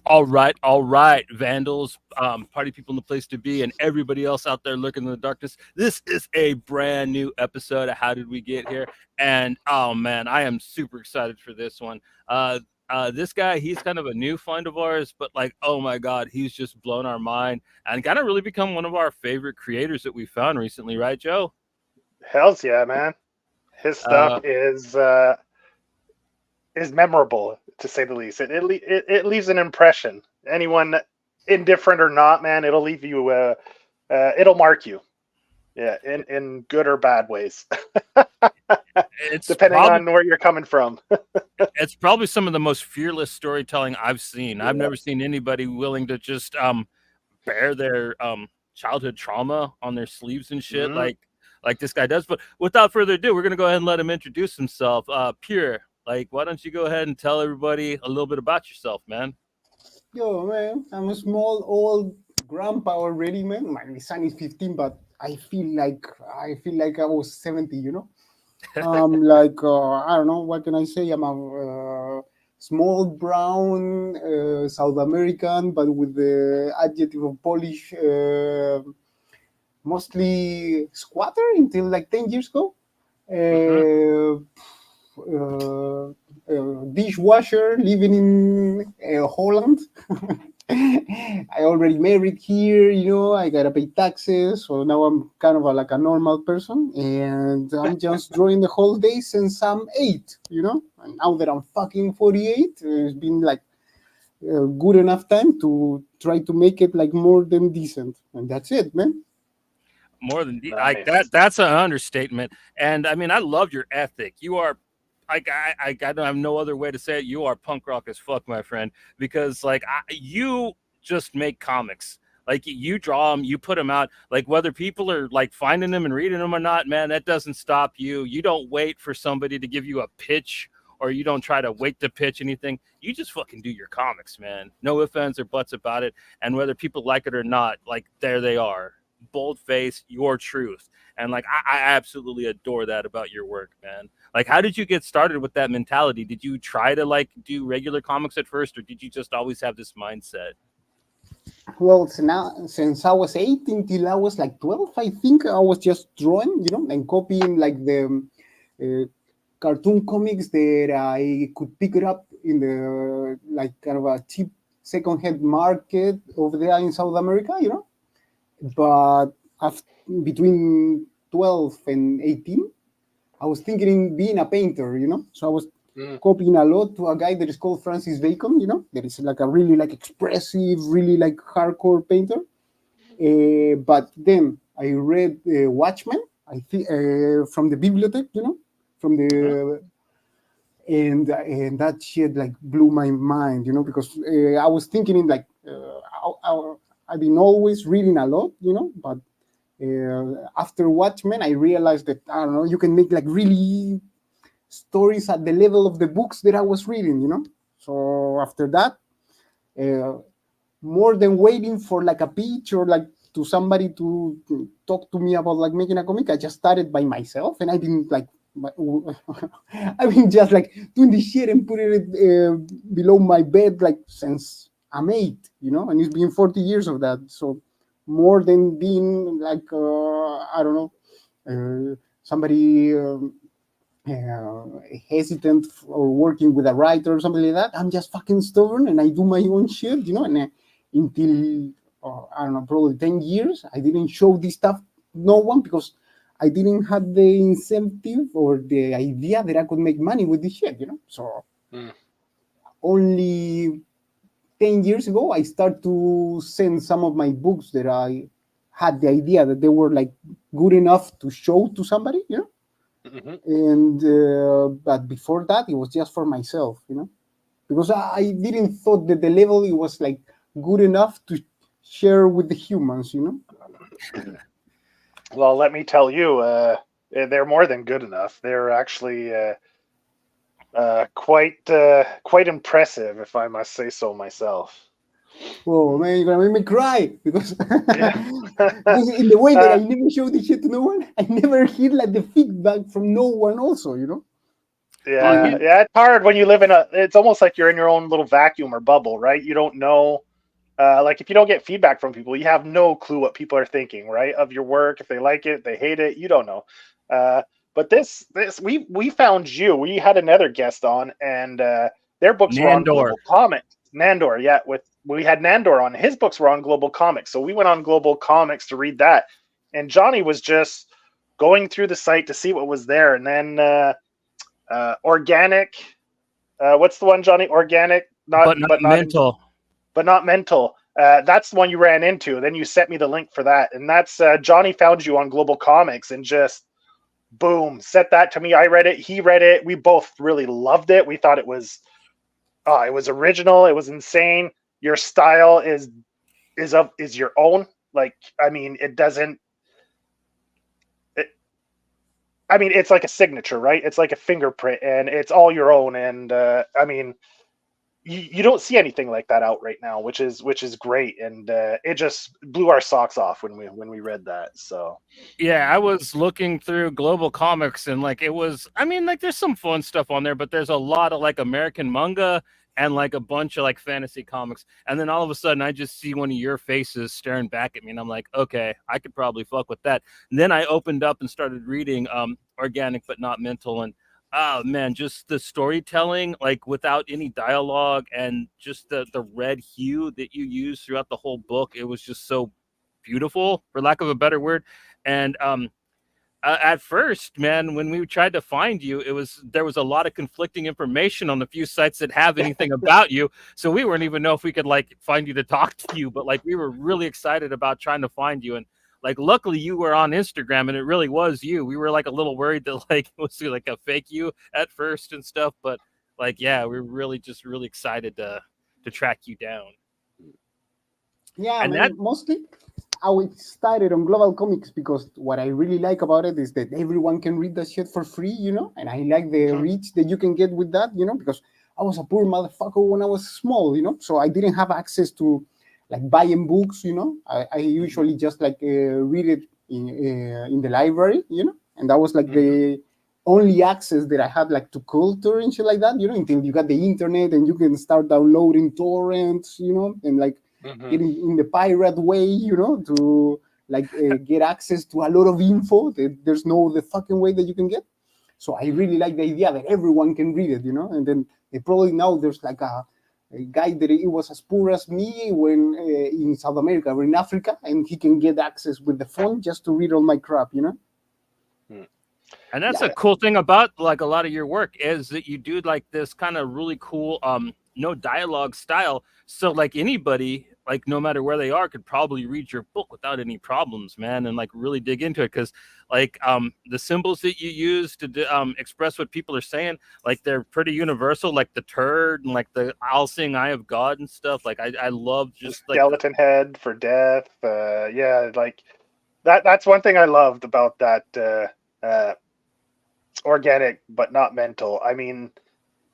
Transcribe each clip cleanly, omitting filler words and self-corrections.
all right, vandals, party people in the place to be, and everybody else out there lurking in the darkness. This is a brand new episode of How Did We Get Here? And oh man, I am super excited for this one. Uh, this guy, he's kind of a new find of ours, but like, oh my god, he's just blown our mind and kind of really become one of our favorite creators that we found recently, right, Joe? Hells yeah, man. His stuff Uh, is memorable to say the least. It leaves an impression. Anyone indifferent or not, man, it'll leave you. It'll mark you. Yeah, in good or bad ways, it's depending probably on where you're coming from. it's probably some of the most fearless storytelling I've seen. I've Yeah. never seen anybody willing to just bear their childhood trauma on their sleeves and shit Mm. like this guy does. But without further ado, we're gonna go ahead and let him introduce himself. Pierre, like, why don't you go ahead and tell everybody a little bit about yourself, man? Yo, man, I'm a small old grandpa already, man. My son is 15, but I feel like I was 70, you know. I don't know, what can I say? I'm a small brown South American, but with the adjective of Polish, mostly squatter until like 10 years ago. Hmm. Uh, Dishwasher living in Holland. I already married here, you know, I gotta pay taxes, so now I'm kind of like a normal person, and I'm just drawing the whole day since I'm 8, you know, and now that I'm fucking 48, it's been like good enough time to try to make it like more than decent, and that's it, man. More than like that. Nice. That's an understatement. And I mean, I love your ethic. You are I don't have no other way to say it. You are punk rock as fuck, my friend. Because like you just make comics. Like you draw them, you put them out. Like whether people are like finding them and reading them or not, man, that doesn't stop you. You don't wait for somebody to give you a pitch, or you don't try to wait to pitch anything. You just fucking do your comics, man. No ifs, ands, or buts about it. And whether people like it or not, like there they are, bold face, your truth. And like I absolutely adore that about your work, man. Like, how did you get started with that mentality? Did you try to like do regular comics at first, or did you just always have this mindset? Well, so now, since I was 8 until I was like 12, I think I was just drawing, you know, and copying like the uh, cartoon comics that I could pick it up in the like kind of a cheap second-hand market over there in South America, you know. But after, between 12 and 18, I was thinking being a painter, you know. So I was Mm. copying a lot to a guy that is called Francis Bacon, you know, that is like a really like expressive, really like hardcore painter. But then I read Watchmen, I think, from the bibliothèque, you know, from Hmm. the and that shit like blew my mind, you know, because I was thinking in like I've been always reading a lot, you know, but after Watchmen, I realized that I don't know, you can make like really stories at the level of the books that I was reading, you know. So after that, uh, more than waiting for like a pitch or like to somebody to talk to me about like making a comic, I just started by myself, and I've been like, I've been just like doing this shit and putting it below my bed like since I'm 8, you know, and it's been 40 years of that. So more than being like I don't know, somebody hesitant or working with a writer or something like that. I'm just fucking stubborn and I do my own shit, you know. And until I don't know, probably 10 years, I didn't show this stuff no one because I didn't have the incentive or the idea that I could make money with this shit, you know. So Mm. only 10 years ago, I start to send some of my books that I had the idea that they were like good enough to show to somebody, you know. Hmm. And but before that, it was just for myself, you know, because I didn't thought that the level it was like good enough to share with the humans, you know. Well, let me tell you, they're more than good enough. They're actually quite impressive, if I must say so myself. Oh man, you're gonna make me cry because Yeah. because in the way that uh, I never show this shit to no one, I never hear like the feedback from no one. Also, you know. Yeah, yeah, it's hard when you live in it's almost like you're in your own little vacuum or bubble, right? You don't know, like if you don't get feedback from people, you have no clue what people are thinking, right? Of your work, if they like it, they hate it, you don't know. But we found you. We had another guest on, and their books were on Nandor. Global Comics. Nandor, yeah, we had Nandor on. His books were on Global Comics, so we went on Global Comics to read that. And Johnny was just going through the site to see what was there, and then organic. What's the one, Johnny? Organic, But not mental. but not mental. That's the one you ran into. Then you sent me the link for that, and that's Johnny found you on Global Comics and just boom, set that to me. I read it. He read it. We both really loved it. We thought it was original. It was insane. Your style is your own. Like, I mean, it doesn't. I mean, it's like a signature, right? It's like a fingerprint, and it's all your own. And I mean, you don't see anything like that out right now, which is great. And it just blew our socks off when we read that. So Yeah, I was looking through Global Comics, and like it was, I mean, like there's some fun stuff on there, but there's a lot of like American manga and like a bunch of like fantasy comics. And then all of a sudden I just see one of your faces staring back at me, and I'm like, okay, I could probably fuck with that. And then I opened up and started reading Organic But Not Mental, and oh man, just the storytelling, like without any dialogue, and just the red hue that you use throughout the whole book. It was just so beautiful, for lack of a better word. And at first, man, when we tried to find you, there was a lot of conflicting information on the few sites that have anything about you. So we weren't even know if we could like find you to talk to you, but like we were really excited about trying to find you. And like luckily you were on Instagram and it really was you. We were like a little worried that like it was like a fake you at first and stuff, but like yeah, we were really excited to track you down. Yeah, And man, mostly I started on Global Comics because what I really like about it is that everyone can read that shit for free, you know, and I like the reach that you can get with that, you know, because I was a poor motherfucker when I was small, you know, so I didn't have access to like buying books, you know. I usually just like read it in the library, you know, and that was like the only access that I had like to culture and shit like that, you know, until you got the internet and you can start downloading torrents, you know, and like getting in the pirate way, you know, to like get access to a lot of info that there's no the fucking way that you can get. So I really like the idea that everyone can read it, you know, and then probably now there's like a guy that it was as poor as me when in South America or in Africa, and he can get access with the phone just to read all my crap, you know. And that's a cool thing about like a lot of your work is that you do like this kind of really cool no dialogue style. So like anybody, like no matter where they are, could probably read your book without any problems, man, and like really dig into it. Because like the symbols that you use to express what people are saying, like they're pretty universal, like the turd and like the all-seeing eye of God and stuff. Like I love just like skeleton head for death. Yeah, like that's one thing I loved about that Organic But Not Mental. I mean,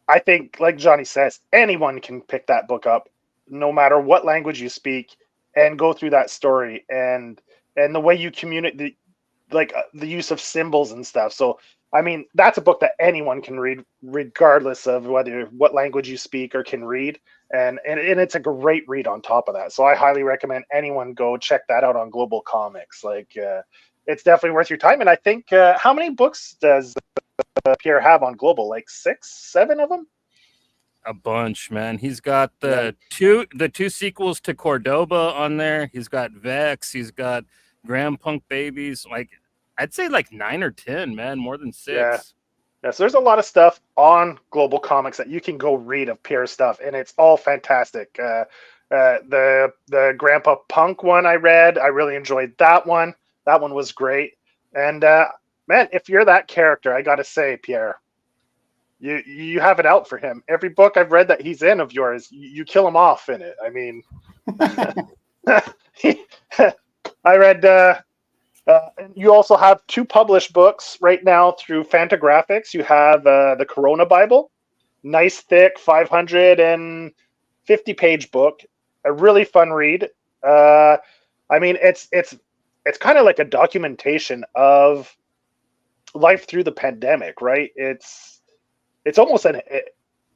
I think, like Johnny says, anyone can pick that book up, no matter what language you speak, and go through that story and the way you communicate, like the use of symbols and stuff. So, I mean, that's a book that anyone can read, regardless of what language you speak or can read, and it's a great read on top of that. So, I highly recommend anyone go check that out on Global Comics. Like, it's definitely worth your time. And I think how many books does Pierre have on Global? Like 6, 7 of them? A bunch, man. He's got the two sequels to Cordoba on there. He's got Vex. He's got Graham Punk Babies. Like I'd say like 9 or 10, man, more than 6. Yeah, so there's a lot of stuff on Global Comics that you can go read of Pierre's stuff, and it's all fantastic. The Grandpa Punk one I read, I really enjoyed that one. That one was great. And man, if you're that character, I gotta say, Pierre, you have it out for him. Every book I've read that he's in of yours, you kill him off in it. I mean, I read. You also have 2 published books right now through Fantagraphics. You have the Coona Bible, nice thick 550-page book, a really fun read. I mean, it's kind of like a documentation of life through the pandemic, right? It's it's almost an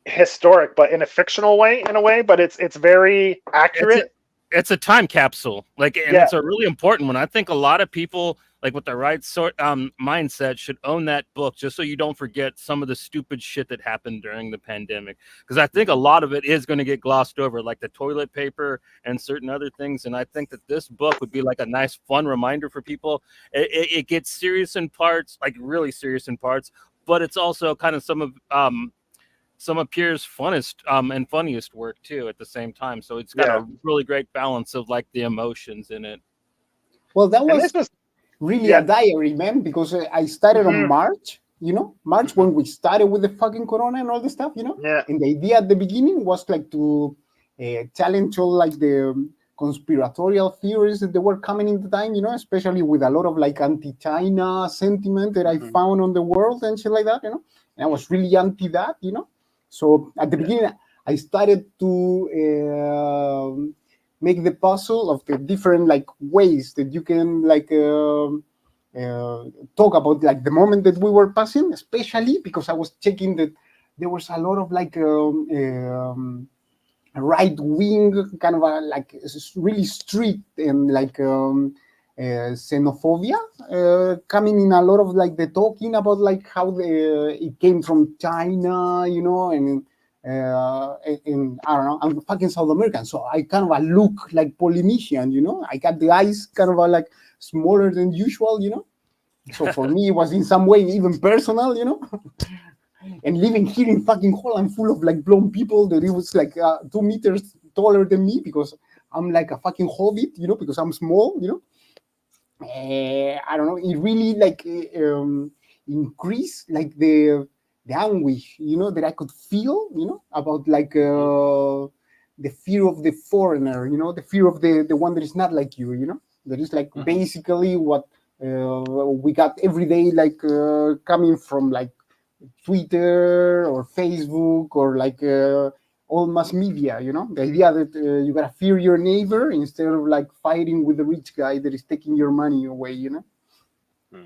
historic, but in a fictional way, in a way. But it's very accurate. It's a time capsule, like, and Yeah. it's a really important one. I think a lot of people, like, with the right sort mindset, should own that book, just so you don't forget some of the stupid shit that happened during the pandemic, because I think a lot of it is going to get glossed over, like the toilet paper and certain other things. And I think that this book would be like a nice fun reminder for people. It gets serious in parts, like really serious in parts, but it's also kind of some of Pierre's funnest and funniest work too at the same time. So it's got a really great balance of like the emotions in it. Well, that And this was really a diary, man, because I started on March, March when we started with the fucking corona and all this stuff, Yeah. And the idea at the beginning was like to challenge all like the conspiratorial theories that they were coming in the time, especially with a lot of like anti-China sentiment that I found on the world and shit like that, And I was really anti that, So at the beginning, I started to make the puzzle of the different like ways that you can like talk about like the moment that we were passing, especially because I was checking that there was a lot of like right wing kind of like really strict and like xenophobia coming in a lot of like the talking about like how it came from China, and I don't know, I'm fucking South American, so I kind of look like Polynesian, I got the eyes kind of like smaller than usual, So for me, it was in some way even personal, And living here in fucking Holland, full of like blonde people, that it was like 2 meters taller than me because I'm like a fucking hobbit, because I'm small, I don't know. It really like increased like the anguish, that I could feel, about like the fear of the foreigner, the fear of the one that is not like you, that is like basically what we got every day, like coming from like Twitter or Facebook or like all mass media, the idea that you gotta fear your neighbor instead of like fighting with the rich guy that is taking your money away,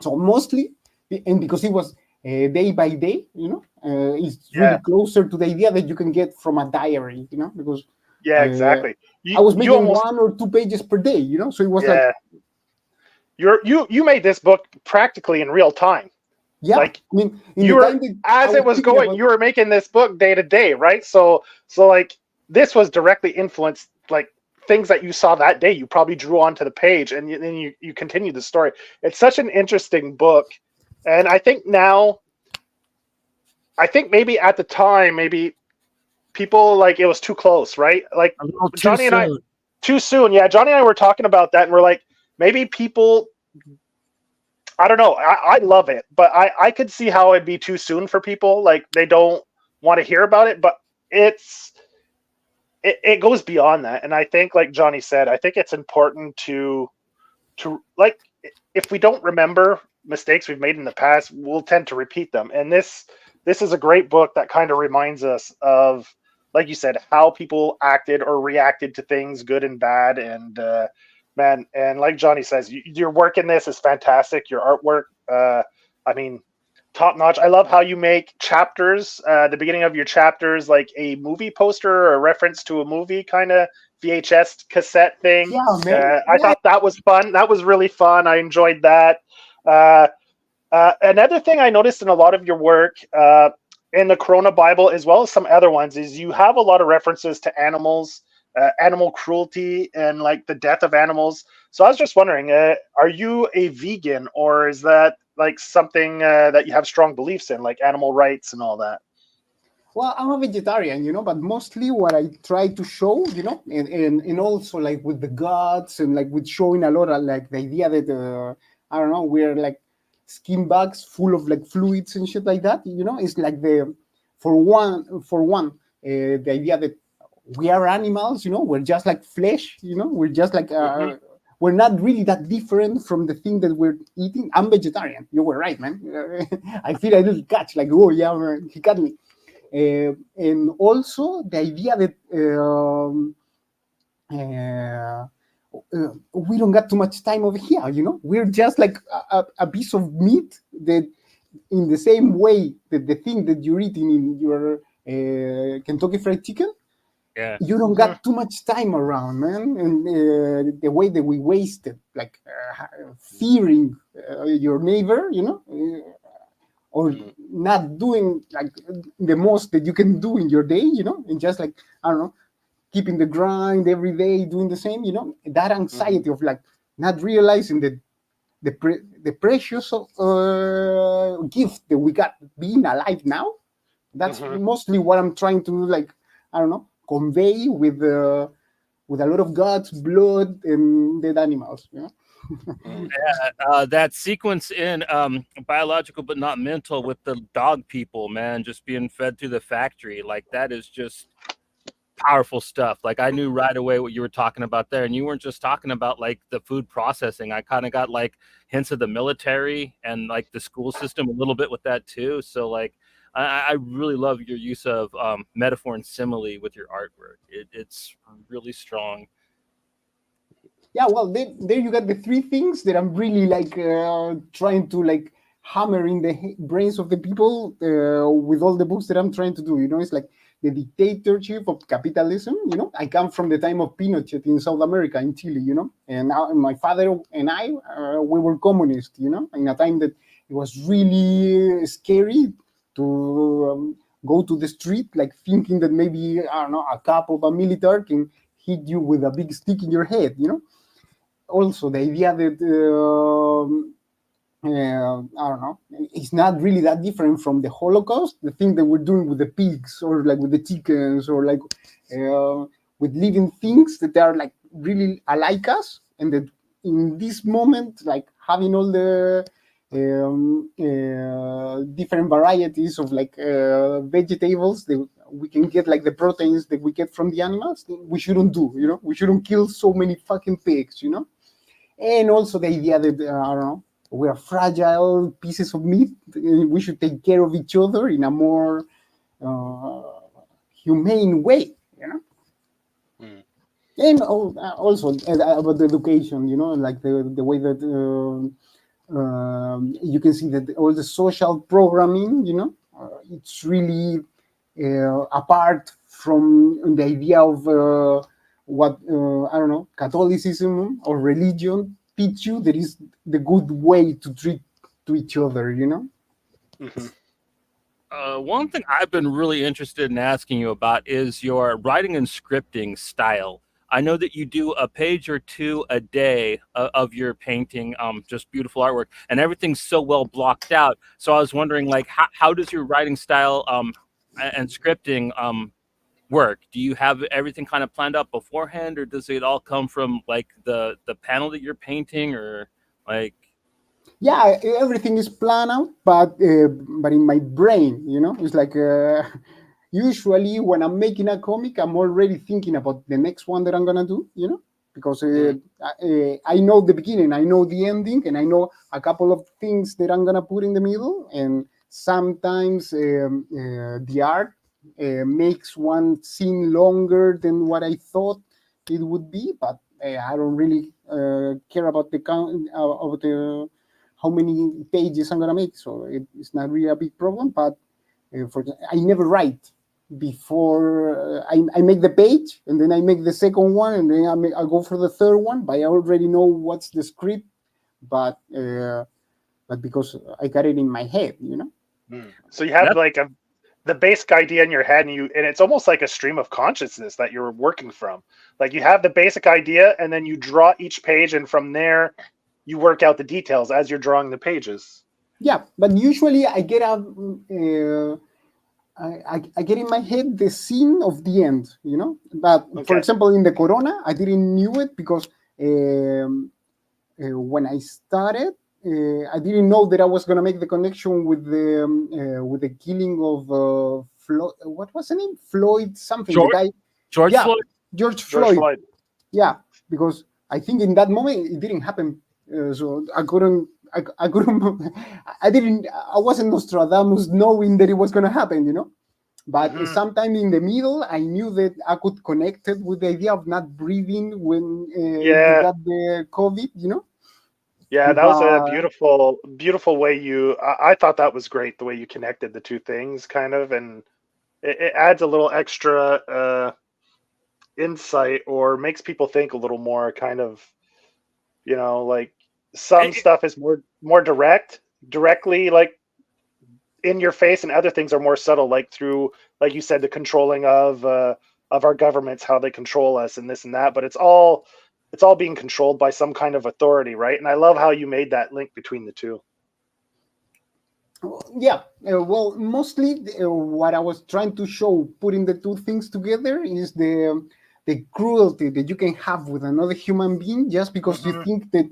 So mostly, and because it was day by day, it's really closer to the idea that you can get from a diary, because exactly. I was making 1 or 2 pages per day, so it was like you made this book practically in real time. Yeah, like I mean, you were, as it was going, you were making this book day to day, right? So like this was directly influenced, like things that you saw that day, you probably drew onto the page, and then you continued the story. It's such an interesting book, and I think maybe at the time, maybe people like it was too close, right? Like Johnny and I, too soon. Yeah, Johnny and I were talking about that, and we're like, maybe people. I don't know. I love it, but I could see how it'd be too soon for people. Like they don't want to hear about it, but it goes beyond that. And I think, like Johnny said, I think it's important to like, if we don't remember mistakes we've made in the past, we'll tend to repeat them. And this is a great book that kind of reminds us of, like you said, how people acted or reacted to things, good and bad. And man, and like Johnny says, your work in this is fantastic. Your artwork, I mean, top notch. I love how you make chapters, the beginning of your chapters, like a movie poster or a reference to a movie kind of VHS cassette thing. Yeah, man. I thought that was fun. That was really fun. I enjoyed that. Another thing I noticed in a lot of your work, in the Coona Bible, as well as some other ones, is you have a lot of references to animals, animal cruelty, and like the death of animals. So I was just wondering, are you a vegan, or is that like something that you have strong beliefs in, like animal rights and all that? Well, I'm a vegetarian, but mostly what I try to show, and also like with the guts and like with showing a lot of like the idea that, I don't know, we're like skin bags full of like fluids and shit like that, it's like for one, the idea that we are animals, we're just like flesh, we're just like, we're not really that different from the thing that we're eating. I'm vegetarian. You were right, man. I feel a little catch, like, oh yeah, man, he got me. And also the idea that we don't got too much time over here, we're just like a piece of meat that in the same way that the thing that you're eating in your Kentucky Fried Chicken, Yeah. you don't got too much time around, man. And the way that we wasted, like fearing your neighbor, or not doing like the most that you can do in your day, and just like, I don't know, keeping the grind every day, doing the same, that anxiety of like not realizing that the precious gift that we got being alive now. That's mostly what I'm trying to like, I don't know, convey with a lot of guts, blood, and dead animals. That sequence in biological but not mental with the dog people, man, just being fed through the factory, like that is just powerful stuff. Like I knew right away what you were talking about there, and you weren't just talking about like the food processing. I kind of got like hints of the military and like the school system a little bit with that too. So like I really love your use of metaphor and simile with your artwork. It's really strong. Yeah, well, there you got the three things that I'm really like trying to like hammer in the brains of the people with all the books that I'm trying to do. It's like the dictatorship of capitalism. I come from the time of Pinochet in South America, in Chile. And my father and I, we were communists. In a time that it was really scary to go to the street, like thinking that maybe, I don't know, a cop of a military can hit you with a big stick in your head. Also, the idea that I don't know, it's not really that different from the Holocaust. The thing that we're doing with the pigs, or like with the chickens, or like with living things that are like really alike us, and that in this moment, like having all the different varieties of like vegetables that we can get, like the proteins that we get from the animals, we shouldn't do. We shouldn't kill so many fucking pigs. And also the idea that I don't know, we are fragile pieces of meat. We should take care of each other in a more humane way. And also about the education. Like the way that you can see that all the social programming. It's really apart from the idea of what I don't know, Catholicism or religion teach you that is the good way to treat to each other. One thing I've been really interested in asking you about is your writing and scripting style. I know that you do a page or two a day of your painting, just beautiful artwork, and everything's so well blocked out. So I was wondering, like, how does your writing style and scripting work? Do you have everything kind of planned out beforehand, or does it all come from like the panel that you're painting, or like? Yeah, everything is planned out, but in my brain, it's like usually when I'm making a comic, I'm already thinking about the next one that I'm gonna do, because I know the beginning, I know the ending, and I know a couple of things that I'm gonna put in the middle, and sometimes the art makes one scene longer than what I thought it would be, but I don't really care about the count of the how many pages I'm gonna make, so it's not really a big problem. But I never write before I make the page, and then I make the second one, and then I go for the third one. But I already know what's the script, but because I got it in my head, So you have like the basic idea in your head, and it's almost like a stream of consciousness that you're working from. Like you have the basic idea, and then you draw each page, and from there you work out the details as you're drawing the pages. Yeah, but usually I get I get in my head the scene of the end, But for example, in the Corona, I didn't knew it because when I started, I didn't know that I was gonna make the connection with the killing of Floyd. What was the name? Floyd something. George, the guy. George Floyd. George Floyd. Yeah, because I think in that moment it didn't happen. So I couldn't. I wasn't Nostradamus knowing that it was going to happen, But sometime in the middle, I knew that I could connect it with the idea of not breathing when you got the COVID, Yeah, that was a But beautiful way I thought that was great the way you connected the two things, kind of, and it adds a little extra insight or makes people think a little more, kind of, like some It- stuff is more directly like in your face, and other things are more subtle, like through, like you said, the controlling of our governments, how they control us and this and that. But it's all being controlled by some kind of authority, right? And I love how you made that link between the two. yeah, well, mostly what I was trying to show, putting the two things together, is the cruelty that you can have with another human being just because you Hmm. think that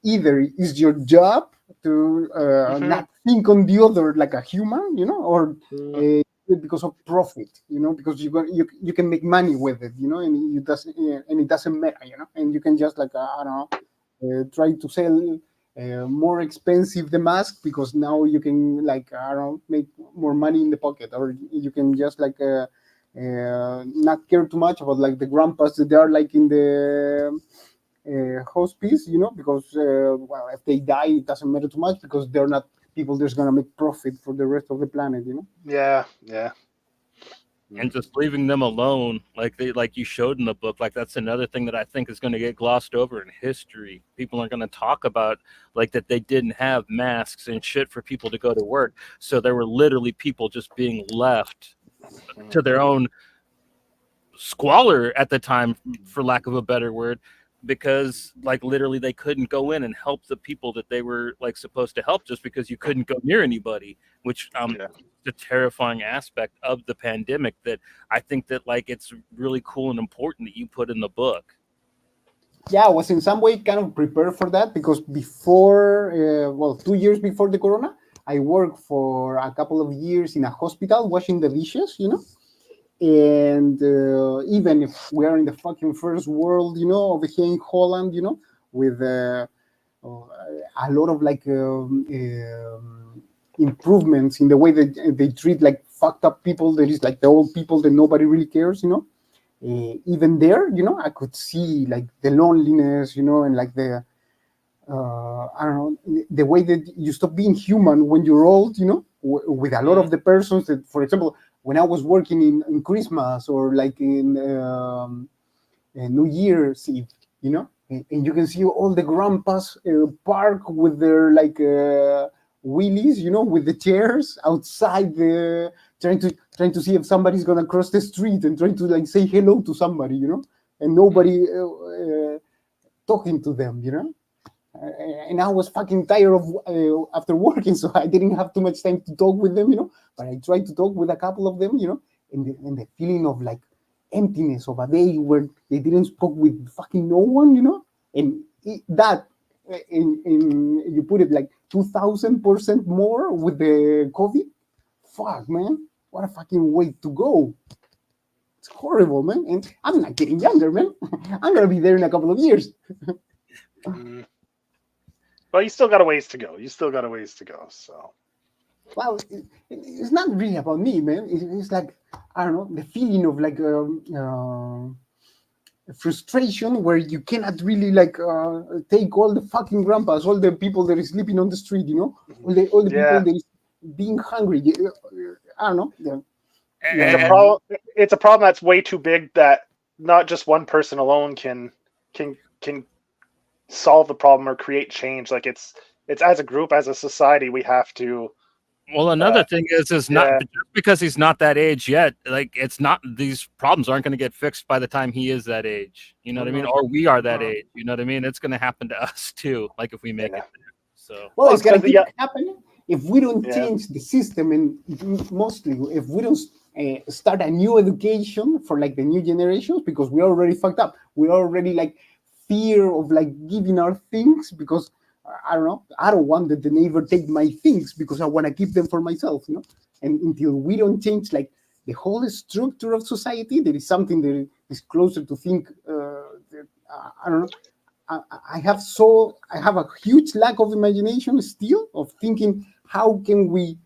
either is your job to Hmm. not think on the other like a human, or Hmm. uh, because of profit, because you can make money with it, and it doesn't matter, and you can just like I don't know, try to sell more expensive the mask because now you can like I don't know, make more money in the pocket, or you can just like not care too much about like the grandpas that they are like in the hospice, because well, if they die, it doesn't matter too much because they're not people that's gonna make profit for the rest of the planet. Yeah, yeah. and just leaving them alone, like you showed in the book, like that's another thing that I think is going to get glossed over in history. People aren't going to talk about like that they didn't have masks and shit for people to go to work, so there were literally people just being left to their own squalor at the time, for lack of a better word, because like literally they couldn't go in and help the people that they were like supposed to help, just because you couldn't go near anybody, which Yeah. the terrifying aspect of the pandemic that I think that like it's really cool and important that you put in the book. Yeah, I was in some way kind of prepared for that because before, well, 2 years before the corona, I worked for a couple of years in a hospital washing the dishes. And even if we are in the fucking first world, over here in Holland, with a lot of like improvements in the way that they treat like fucked up people. There is like the old people that nobody really cares. Even there, I could see like the loneliness, and like the I don't know, the way that you stop being human when you're old, with a lot of the persons that, for example, when I was working in Christmas or like in New Year's Eve, and you can see all the grandpas park with their like wheelies, with the chairs outside the trying to see if somebody's gonna cross the street and trying to like say hello to somebody, and nobody talking to them, and I was fucking tired of after working, so I didn't have too much time to talk with them, But I tried to talk with a couple of them, and the feeling of like emptiness of a day where they didn't spoke with fucking no one, and that you put it like 2,000% more with the COVID. Fuck, man, what a fucking way to go! It's horrible, man, and I'm not getting younger, man. I'm gonna be there in a couple of years. Well, you still got a ways to go. So. Well, it's not really about me, man. It's like I don't know, the feeling of like frustration where you cannot really like take all the fucking grandpas, all the people that is sleeping on the street, all the people Yeah. that is being hungry. I don't know. It's a And problem. It's a problem that's way too big that not just one person alone can solve the problem or create change. Like it's as a group, as a society, we have to. well, another thing is not Yeah. just because he's not that age yet, like it's not, these problems aren't going to get fixed by the time he is that age, you know what I mean, or we are that age, you know what I mean. It's going to happen to us too, like if we make Yeah. it there. So Well, it's gonna Because keep happening if we don't Yeah. change the system, and mostly if we don't start a new education for like the new generations, because we're already fucked up. We're already like fear of like giving our things because I don't know. I don't want that the neighbor take my things because I want to keep them for myself, And until we don't change like the whole structure of society, there is something that is closer to think. I don't know. I have a huge lack of imagination still of thinking how can we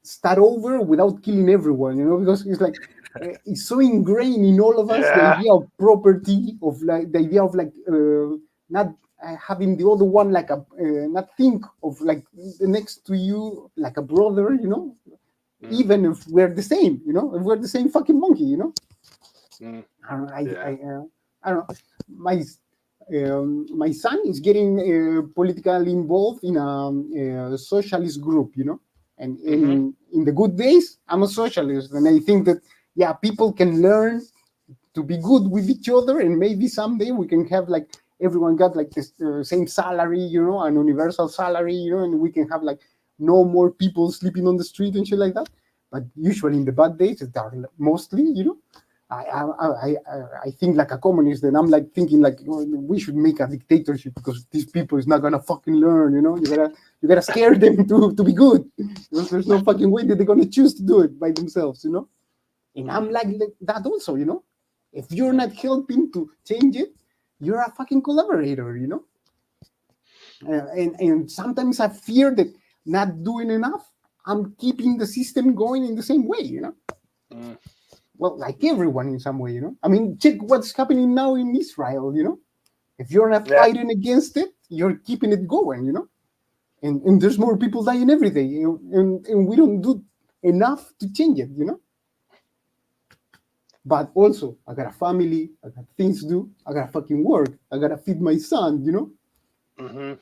start over without killing everyone, because it's like it's so ingrained in all of us, the Yeah. idea of property, of like the idea of like not having the other one like a not think of like the next to you like a brother, you know, even if we're the same, you know, if we're the same fucking monkey, you know. I don't know, I don't know. My son is getting politically involved in a socialist group, you know, and in the good days, I'm a socialist, and I think that yeah, people can learn to be good with each other, and maybe someday we can have like everyone got like this same salary, you know, an universal salary, you know, and we can have like no more people sleeping on the street and shit like that. But usually in the bad days, that are mostly, you know, I think like a communist, and I'm like thinking like we should make a dictatorship because these people is not gonna fucking learn, you know. You gotta scare them to be good. Because there's no fucking way that they're gonna choose to do it by themselves, you know. And I'm like that also, you know. If you're not helping to change it, you're a fucking collaborator, you know. And sometimes I fear that not doing enough, I'm keeping the system going in the same way, you know. Well, like everyone in some way, you know. I mean, check what's happening now in Israel, you know. If you're not fighting against it, you're keeping it going, you know. And there's more people dying every day, and we don't do enough to change it, you know. But also, I got a family, I got things to do, I gotta fucking work, I gotta feed my son, you know.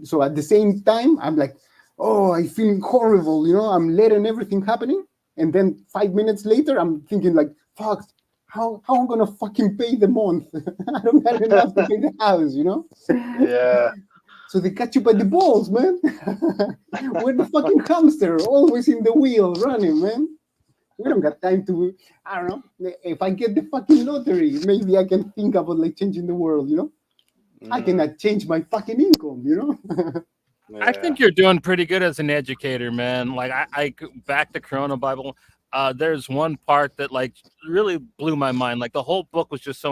So at the same time, I'm like, oh, I feel horrible, you know. I'm letting everything happening. And then 5 minutes later, I'm thinking like, fuck, how I'm gonna fucking pay the month? I don't have enough to pay the house, you know? Yeah. So they catch you by the balls, man. We're the fucking hamster, always in the wheel, running, man. We don't got time to, I don't know. If I get the fucking lottery, maybe I can think about like changing the world, you know? I cannot change my fucking income, you know? I think you're doing pretty good as an educator, man. Like I back to Coona Bible. There's one part that like really blew my mind. Like the whole book was just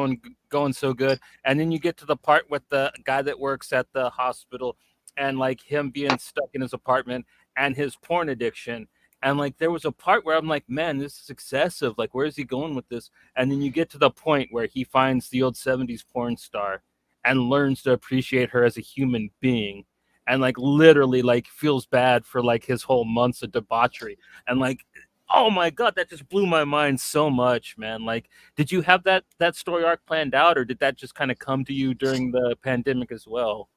going so good, and then you get to the part with the guy that works at the hospital, and like him being stuck in his apartment and his porn addiction. And like there was a part where I'm like, man, this is excessive. Like, where is he going with this? And then you get to the point where he finds the old '70s porn star and learns to appreciate her as a human being. And like literally like feels bad for like his whole months of debauchery. And like, oh my God, that just blew my mind so much, man. Like, did you have that story arc planned out, or did that just kind of come to you during the pandemic as well?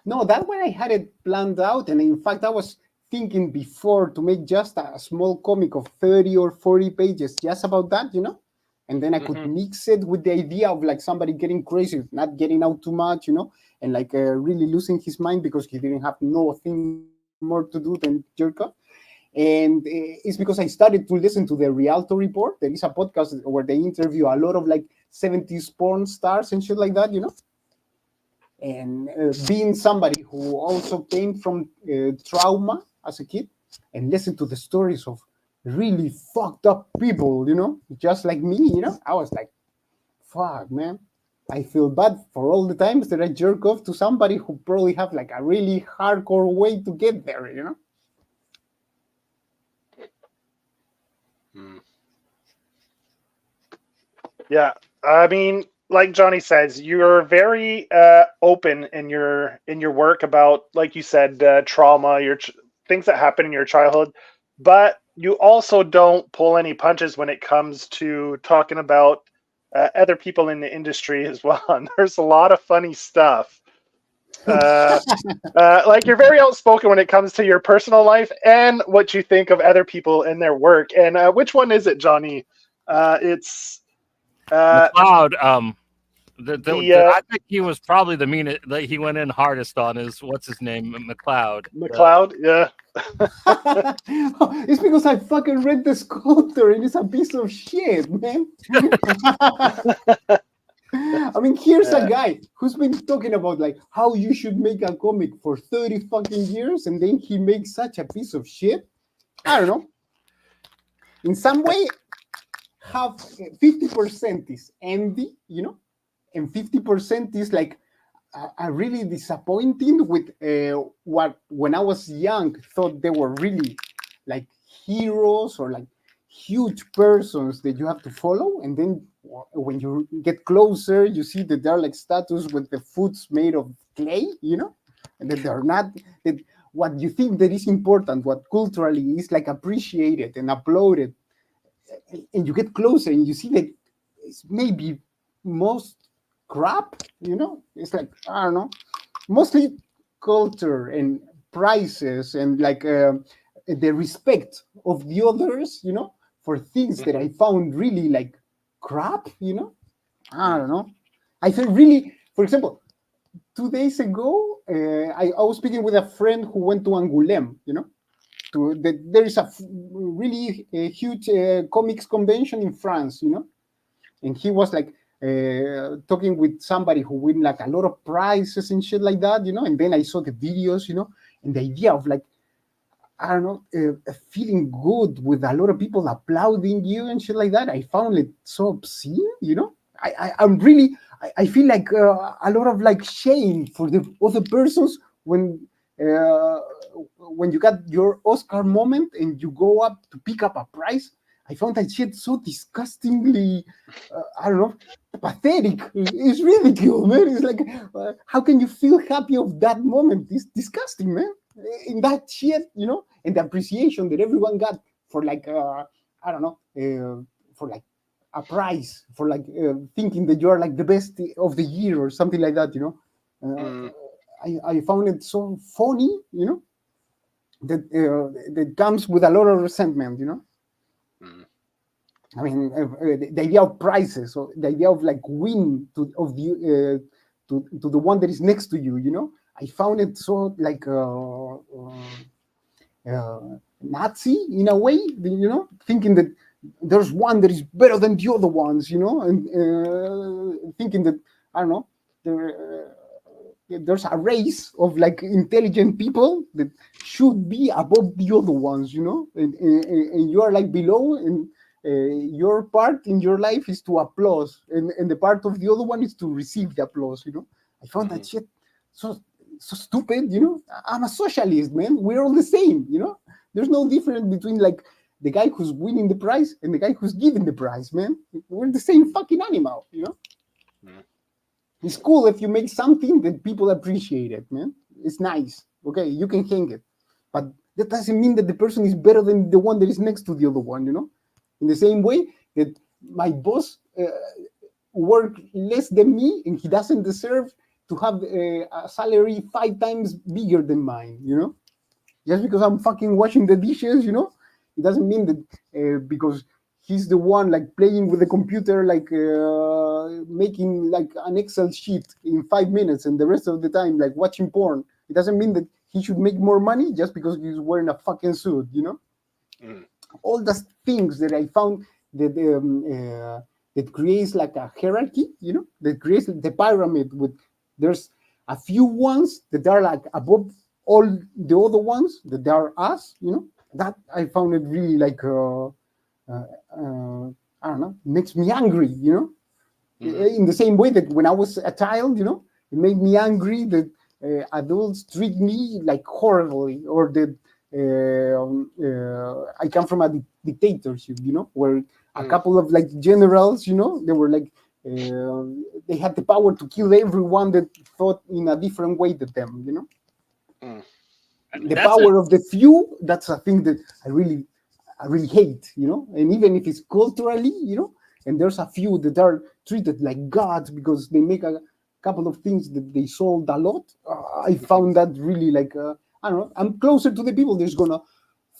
No, that one I had it planned out. And in fact, I was thinking before to make just a small comic of 30 or 40 pages just about that, you know? And then I could mix it with the idea of like somebody getting crazy, not getting out too much, you know, and like really losing his mind because he didn't have nothing more to do than jerk off. And it's because I started to listen to the Rialto Report. There is a podcast where they interview a lot of like 70s porn stars and shit like that, you know. And being somebody who also came from trauma as a kid and listened to the stories of really fucked up people, you know, just like me, you know, I was like, fuck, man. I feel bad for all the times that I jerk off to somebody who probably have like a really hardcore way to get there, you know? Yeah, I mean, like Johnny says, you're very open in your work about, like you said, trauma, things that happen in your childhood, but you also don't pull any punches when it comes to talking about other people in the industry as well. And there's a lot of funny stuff. Like you're very outspoken when it comes to your personal life and what you think of other people and their work. And which one is it, Johnny? It's McLeod. I think he was probably the meanest. Like, he went in hardest on his what's his name, McLeod. McLeod, yeah. It's because I fucking read the sculptor and it's a piece of shit, man. I mean, here's a guy who's been talking about like how you should make a comic for 30 fucking years, and then he makes such a piece of shit. I don't know. In some way, have 50% is envy, you know, and 50% is like a really disappointing with what when I was young thought they were really like heroes or like huge persons that you have to follow, and then when you get closer you see that they're like statues with the foots made of clay, and that they're not that what you think that is important, what culturally is like appreciated and applauded, and you get closer and you see that it's maybe most crap, It's like, I don't know, mostly culture and prices and like the respect of the others, for things that I found really like crap, I don't know. I felt really, for example, 2 days ago, I was speaking with a friend who went to Angoulême, there is a really huge comics convention in France, and he was like talking with somebody who win like a lot of prizes and shit like that, and then I saw the videos, and the idea of like, I don't know, feeling good with a lot of people applauding you and shit like that, I found it so obscene, I'm really, I feel like a lot of like shame for the other persons when you got your Oscar moment and you go up to pick up a prize. I found that shit so disgustingly, I don't know, pathetic. It's ridiculous, man. It's like, how can you feel happy of that moment? It's disgusting, man. In that shit, and the appreciation that everyone got for like, I don't know, for like a prize, for like thinking that you're like the best of the year or something like that, I found it so funny, that comes with a lot of resentment, I mean, the idea of prizes, or the idea of like win to the one that is next to you, I found it so like Nazi in a way, thinking that there's one that is better than the other ones, and thinking that, I don't know, there's a race of like intelligent people that should be above the other ones, and you are like below, and your part in your life is to applaud, and the part of the other one is to receive the applause. I found that shit so stupid. I'm a socialist, man. We're all the same. There's no difference between like the guy who's winning the prize and the guy who's giving the prize, man. We're the same fucking animal. It's cool if you make something that people appreciate it, man. It's nice. Okay, you can hang it, but that doesn't mean that the person is better than the one that is next to the other one. In the same way that my boss work less than me and he doesn't deserve to have a salary 5 times bigger than mine, just because I'm fucking washing the dishes, it doesn't mean that because he's the one like playing with the computer, like making like an Excel sheet in 5 minutes and the rest of the time like watching porn. It doesn't mean that he should make more money just because he's wearing a fucking suit, All those things that I found that that creates like a hierarchy, that creates the pyramid with there's a few ones that are like above all the other ones that are us, that I found it really like I don't know, makes me angry, in the same way that when I was a child, it made me angry that adults treat me like horribly, or that I come from a dictatorship, where a couple of like generals, they were like they had the power to kill everyone that thought in a different way than them, The power of the few, that's a thing that I really hate, and even if it's culturally, and there's a few that are treated like gods because they make a couple of things that they sold a lot. I found that really like, I don't know, I'm closer to the people that's gonna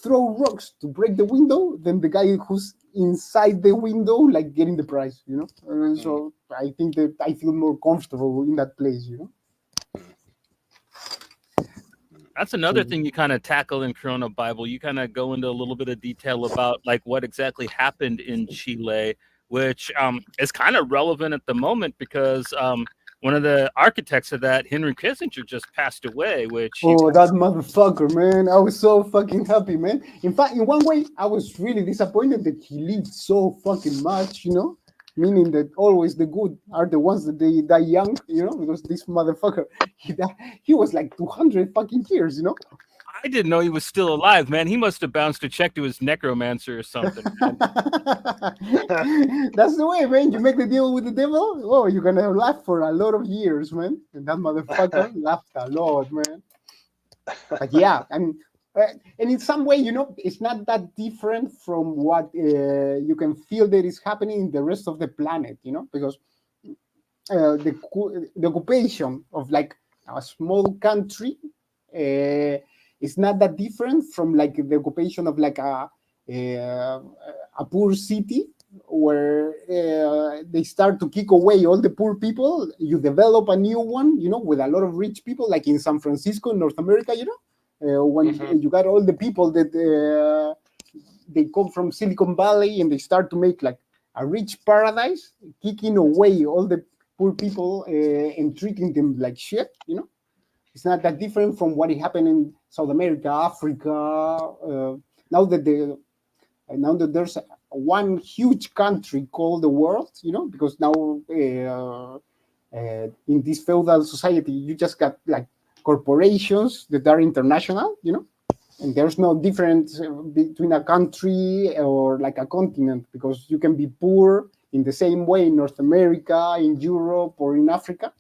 throw rocks to break the window than the guy who's inside the window, like getting the prize, So I think that I feel more comfortable in that place, That's another thing you kind of tackle in Coona Bible. You kind of go into a little bit of detail about like what exactly happened in Chile, which is kind of relevant at the moment because one of the architects of that, Henry Kissinger, just passed away. Which that motherfucker, man! I was so fucking happy, man. In fact, in one way, I was really disappointed that he lived so fucking much, Meaning that always the good are the ones that they die young, because this motherfucker, he was like 200 fucking years, I didn't know he was still alive, man. He must have bounced a check to his necromancer or something. Man. That's the way, man. You make the deal with the devil. Oh, you're gonna laugh for a lot of years, man. And that motherfucker laughed a lot, man. But yeah, I mean, and in some way, it's not that different from what you can feel that is happening in the rest of the planet, because the occupation of like a small country is not that different from like the occupation of like a poor city where they start to kick away all the poor people. You develop a new one, with a lot of rich people, like in San Francisco, in North America, when you got all the people that they come from Silicon Valley and they start to make like a rich paradise, kicking away all the poor people and treating them like shit, It's not that different from what happened in South America, Africa. Now that there's one huge country called the world, because now in this feudal society, you just got like corporations that are international, and there's no difference between a country or like a continent, because you can be poor in the same way in North America, in Europe, or in Africa.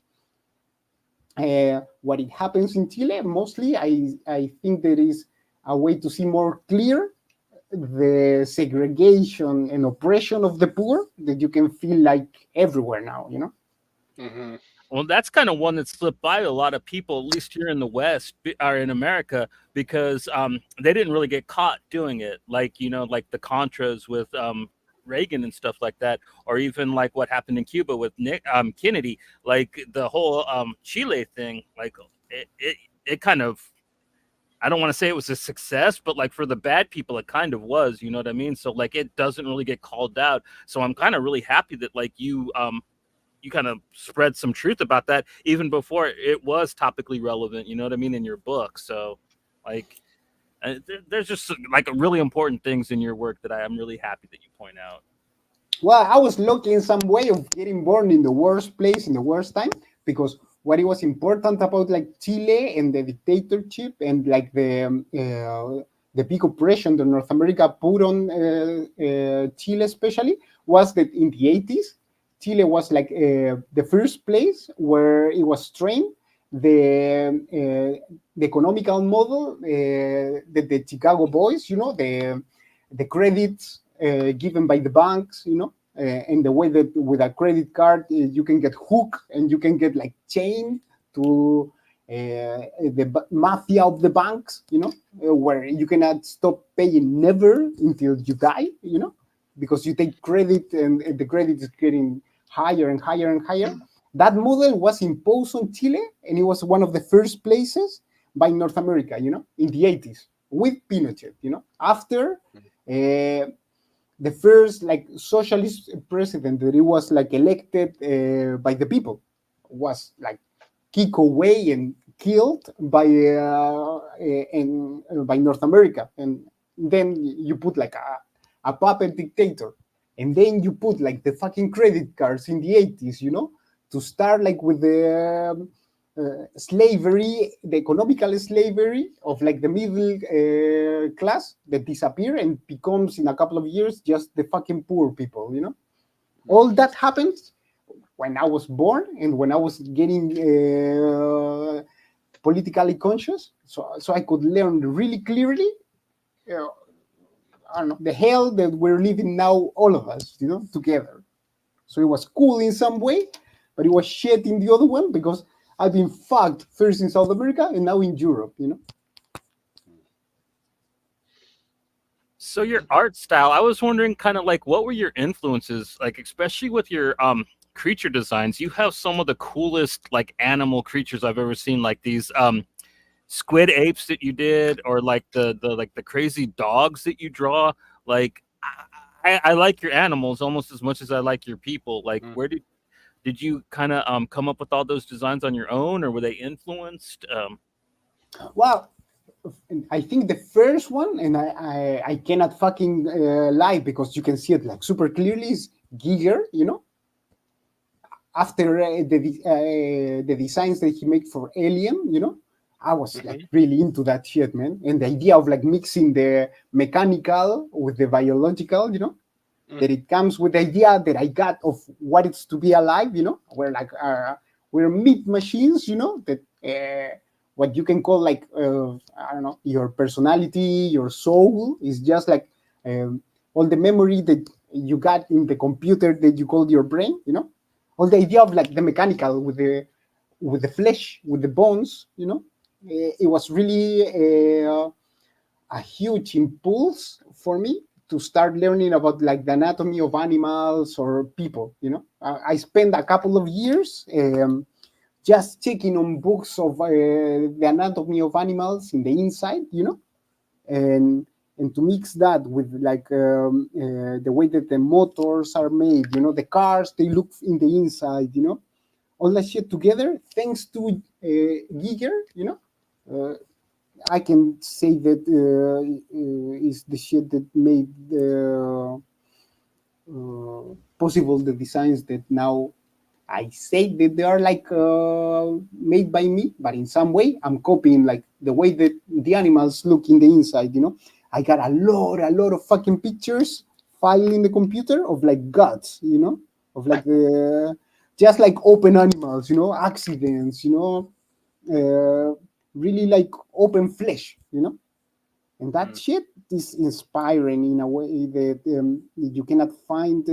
What it happens in Chile, mostly, I think there is a way to see more clear the segregation and oppression of the poor that you can feel like everywhere now, Mm-hmm. Well, that's kind of one that slipped by a lot of people, at least here in the West or in America, because they didn't really get caught doing it. Like, like the Contras with Reagan and stuff like that, or even like what happened in Cuba with Kennedy, like the whole Chile thing, like it kind of, I don't want to say it was a success, but like for the bad people, it kind of was, you know what I mean? So like it doesn't really get called out. So I'm kind of really happy that like you kind of spread some truth about that even before it was topically relevant, you know what I mean, in your book. So like there's just like really important things in your work that I'm really happy that you point out. Well, I was lucky in some way of getting born in the worst place, in the worst time, because what it was important about like Chile and the dictatorship and like the big oppression that North America put on Chile especially was that in the 80s, Chile was like the first place where it was trained the economical model that the Chicago boys, the credits given by the banks, and the way that with a credit card you can get hooked and you can get like chained to the mafia of the banks, where you cannot stop paying never until you die, because you take credit and the credit is getting higher and higher and higher. That model was imposed on Chile, and it was one of the first places by North America, in the 80s with Pinochet, after the first like socialist president that it was like elected by the people was like kicked away and killed by North America, and then you put like a puppet dictator, and then you put like the fucking credit cards in the 80s, to start like with the slavery, the economical slavery of like the middle class that disappear and becomes in a couple of years just the fucking poor people, all that happens when I was born and when I was getting politically conscious, so I could learn really clearly I don't know, the hell that we're living now, all of us, together. So it was cool in some way, but it was shit in the other one, because I've been fucked first in South America and now in Europe, So your art style, I was wondering kind of like what were your influences, like especially with your creature designs. You have some of the coolest like animal creatures I've ever seen, like these squid apes that you did, or like the crazy dogs that you draw. Like I like your animals almost as much as I like your people. Like where did you kind of come up with all those designs on your own, or were they influenced? Well, I think the first one, and I cannot fucking lie because you can see it like super clearly, is Giger, after the designs that he made for Alien, I was like really into that shit, man. And the idea of like mixing the mechanical with the biological, you know, that it comes with the idea that I got of what it's to be alive, you know, we're meat machines, you know, that what you can call like I don't know, your personality, your soul is just like all the memory that you got in the computer that you call your brain, you know, all the idea of like the mechanical with the flesh, with the bones, you know, it was really a huge impulse for me to start learning about like the anatomy of animals or people, you know. I spent a couple of years just checking on books of the anatomy of animals in the inside, you know, and to mix that with like the way that the motors are made, you know, the cars, they look in the inside, you know, all that shit together, thanks to Giger, you know. I can say that is the shit that made possible the designs that now I say that they are like made by me, but in some way I'm copying like the way that the animals look in the inside, you know. I got a lot of fucking pictures filed in the computer of like guts, you know, of like the just like open animals, you know, accidents, you know, really like open flesh, you know. And that shit is inspiring in a way that you cannot find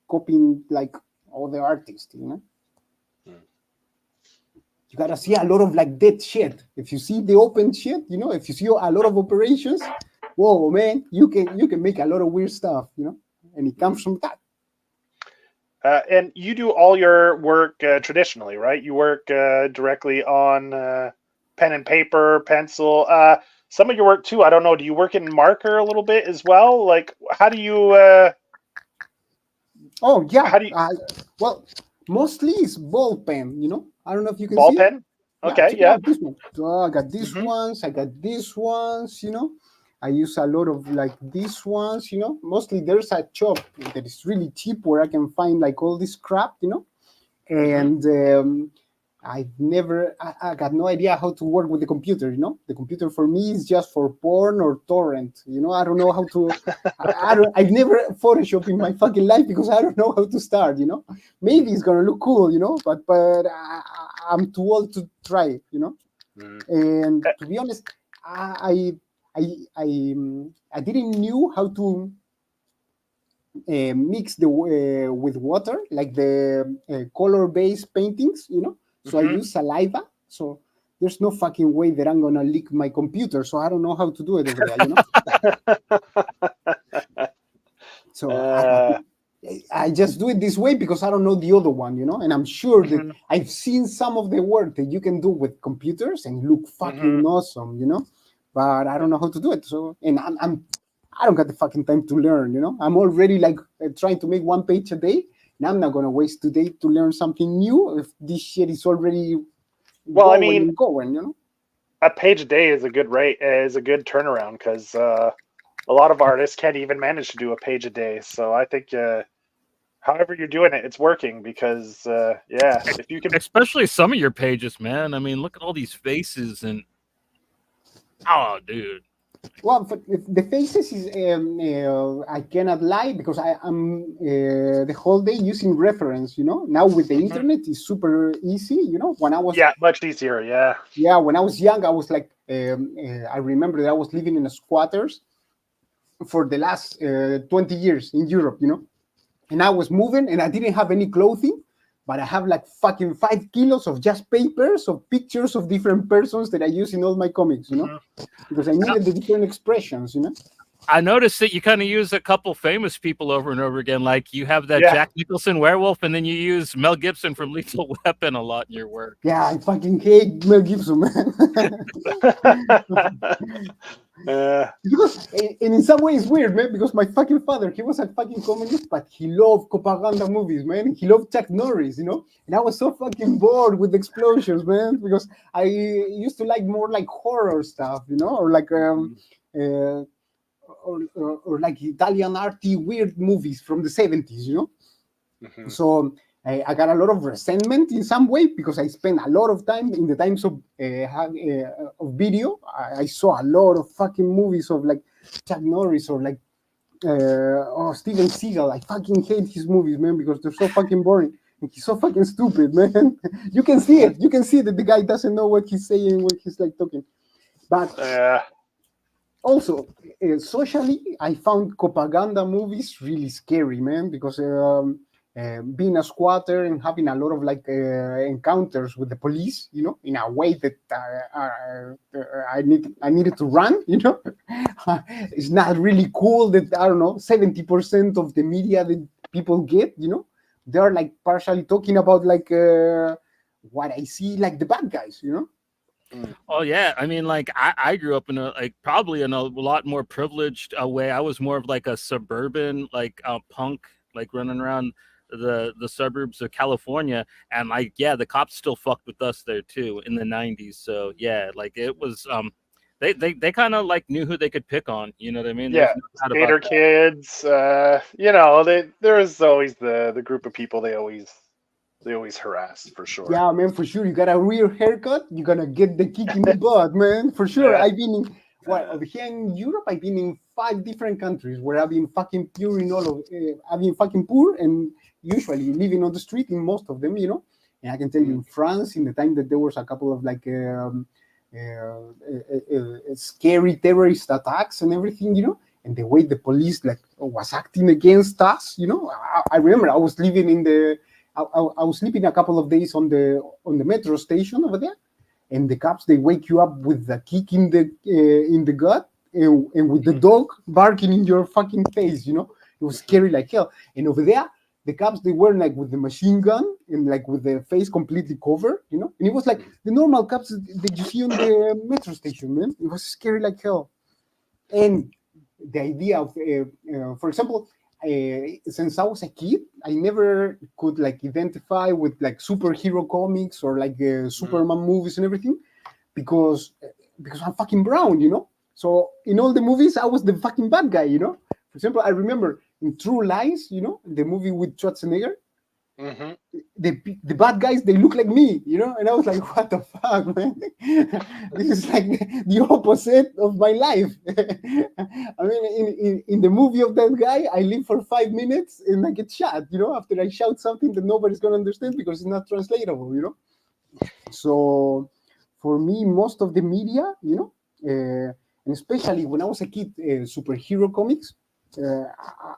copying like other artists, you know. You gotta see a lot of like dead shit. If you see the open shit, you know, if you see a lot of operations, whoa, man, you can make a lot of weird stuff, you know, and it comes from that. And you do all your work traditionally, right? You work directly on pen and paper, pencil. Some of your work too, I don't know. Do you work in marker a little bit as well? Like, how do you? Oh yeah. How do you? Well, mostly it's ball pen. You know, I don't know if you can Ball see pen. it. Okay. Yeah, Yeah. this one. I got these ones. I got these ones. You know, I use a lot of like these ones. You know, mostly there's a shop that is really cheap where I can find like all this crap. You know, and I got no idea how to work with the computer. You know, the computer for me is just for porn or torrent. You know, I don't know how to. I've never Photoshop in my fucking life because I don't know how to start. You know, maybe it's gonna look cool. You know, but I'm too old to try it. You know, and to be honest, I didn't knew how to mix the with water, like the color-based paintings, you know. So I use saliva. So there's no fucking way that I'm gonna lick my computer. So I don't know how to do it over there, you know. So I just do it this way because I don't know the other one, you know. And I'm sure that I've seen some of the work that you can do with computers and look fucking awesome, you know. But I don't know how to do it. So, and I don't got the fucking time to learn, you know. I'm already like trying to make one page a day, and I'm not gonna waste today to learn something new if this shit is already going, you know. A page a day is a good rate, is a good turnaround because a lot of artists can't even manage to do a page a day. So I think, however you're doing it, it's working because, yeah, if you can, especially some of your pages, man. I mean, look at all these faces and oh, dude. Well, for the faces is I cannot lie because I'm the whole day using reference. You know, now with the internet it's super easy. You know, when I was much easier. Yeah, when I was young, I was like I remember that I was living in a squatters for the last 20 years in Europe. You know, and I was moving and I didn't have any clothing. But I have like fucking 5 kilos of just papers of pictures of different persons that I use in all my comics, you know, because I needed the different expressions, you know. I noticed that you kind of use a couple famous people over and over again. Like you have that Jack Nicholson werewolf, and then you use Mel Gibson from Lethal Weapon a lot in your work. Yeah, I fucking hate Mel Gibson, man. Because, and in some ways, it's weird, man, because my fucking father, he was a fucking communist, but he loved propaganda movies, man. He loved Chuck Norris, you know? And I was so fucking bored with explosions, man, because I used to like more like horror stuff, you know, or like or like Italian arty weird movies from the 70s, you know? So I got a lot of resentment in some way because I spent a lot of time in the times of video. I saw a lot of fucking movies of like Chuck Norris or like Steven Seagal. I fucking hate his movies, man, because they're so fucking boring. And he's so fucking stupid, man. You can see it. You can see that the guy doesn't know what he's saying when he's like talking. But also, socially, I found propaganda movies really scary, man, because being a squatter and having a lot of like encounters with the police, you know, in a way that I needed to run, you know, it's not really cool that, I don't know, 70% of the media that people get, you know, they're like partially talking about like what I see, like the bad guys, you know. Oh yeah, I mean, like I grew up in a like probably in a lot more privileged way. I was more of like a suburban like punk, like running around the suburbs of California, and like yeah, the cops still fucked with us there too in the '90s. So yeah, like it was they kind of like knew who they could pick on. You know what I mean? Yeah, skater kids. You know, there is always the group of people they always harass for sure. Yeah, man, for sure. You got a weird haircut, you're gonna get the kick in the butt, man, for sure. Yeah. I've been in over here in Europe. I've been in 5 different countries where I've been fucking pure in all of. I've been fucking poor and usually living on the street in most of them, you know. And I can tell you, in France, in the time that there was a couple of like scary terrorist attacks and everything, you know, and the way the police like was acting against us, you know. I remember I was living in the. I was sleeping a couple of days on the metro station over there, and the cops they wake you up with a kick in the gut and with the dog barking in your fucking face. You know, it was scary like hell. And over there, the cops they were like with the machine gun and like with their face completely covered. You know, and it was like the normal cops that you see on the metro station. Man, it was scary like hell. And the idea of, for example. Since I was a kid, I never could like identify with like superhero comics or like Superman movies and everything because I'm fucking brown, you know. So in all the movies, I was the fucking bad guy, you know. For example, I remember in True Lies, you know, the movie with Schwarzenegger. The bad guys they look like me, you know, and I was like, what the fuck, man? This is like the opposite of my life. I mean, in the movie of that guy, I live for 5 minutes and I get shot, you know, after I shout something that nobody's gonna understand because it's not translatable, you know. So for me, most of the media, you know, and especially when I was a kid, superhero comics,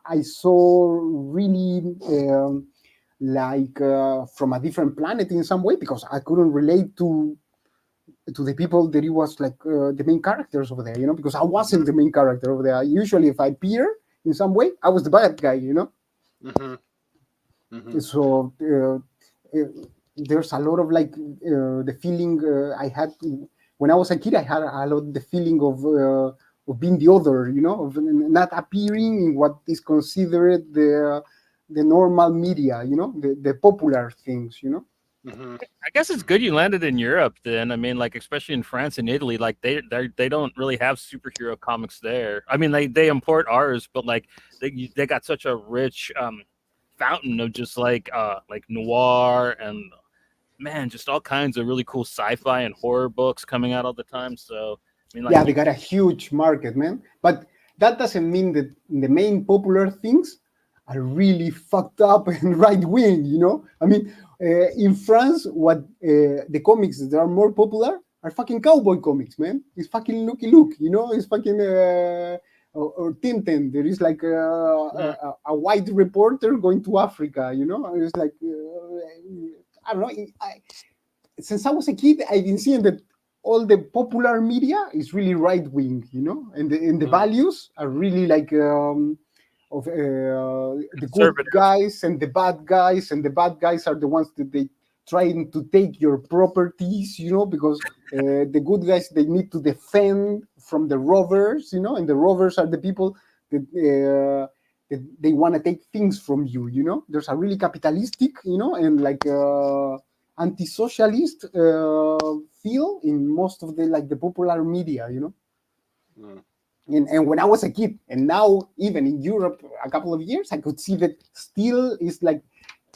I saw really like from a different planet in some way because I couldn't relate to the people that it was like the main characters over there, you know, because I wasn't the main character over there. Usually, if I appear in some way, I was the bad guy, you know. So there's a lot of like the feeling I had when I was a kid. I had a lot of the feeling of being the other, you know, of not appearing in what is considered the normal media, you know, the popular things, you know. I guess it's good you landed in Europe then. I mean, like especially in France and Italy, like they don't really have superhero comics there. I mean, they import ours, but like they got such a rich fountain of just like noir and man, just all kinds of really cool sci-fi and horror books coming out all the time. So I mean, like, yeah, they got a huge market, man. But that doesn't mean that the main popular things are really fucked up and right wing, you know. I mean, in France, what the comics that are more popular are fucking cowboy comics, man. It's fucking Lucky Luke, you know. It's fucking or Tintin. There is like a white reporter going to Africa, you know. It's like I don't know. Since I was a kid, I've been seeing that all the popular media is really right wing, you know, and the values are really like. Of the good guys and the bad guys, and the bad guys are the ones that they trying to take your properties, you know, because the good guys they need to defend from the robbers, you know, and the robbers are the people that they want to take things from you, you know. There's a really capitalistic, you know, and like anti-socialist feel in most of the popular media, you know. And when I was a kid, and now even in Europe, a couple of years, I could see that still is like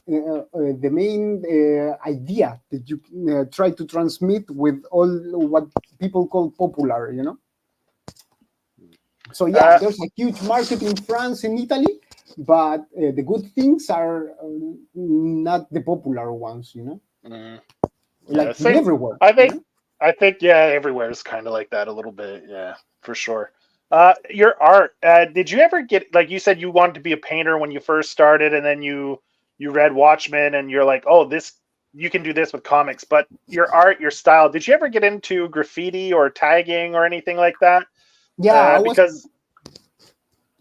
the main idea that you try to transmit with all what people call popular, you know. So yeah, there's a huge market in France and Italy, but the good things are not the popular ones, you know. Like same. everywhere. I think You know? everywhere is kind of like that a little bit. Yeah, for sure. Your art. Did you ever get, like you said you wanted to be a painter when you first started, and then you read Watchmen, and you're like, oh, this, you can do this with comics. But your art, your style. Did you ever get into graffiti or tagging or anything like that? Yeah, Because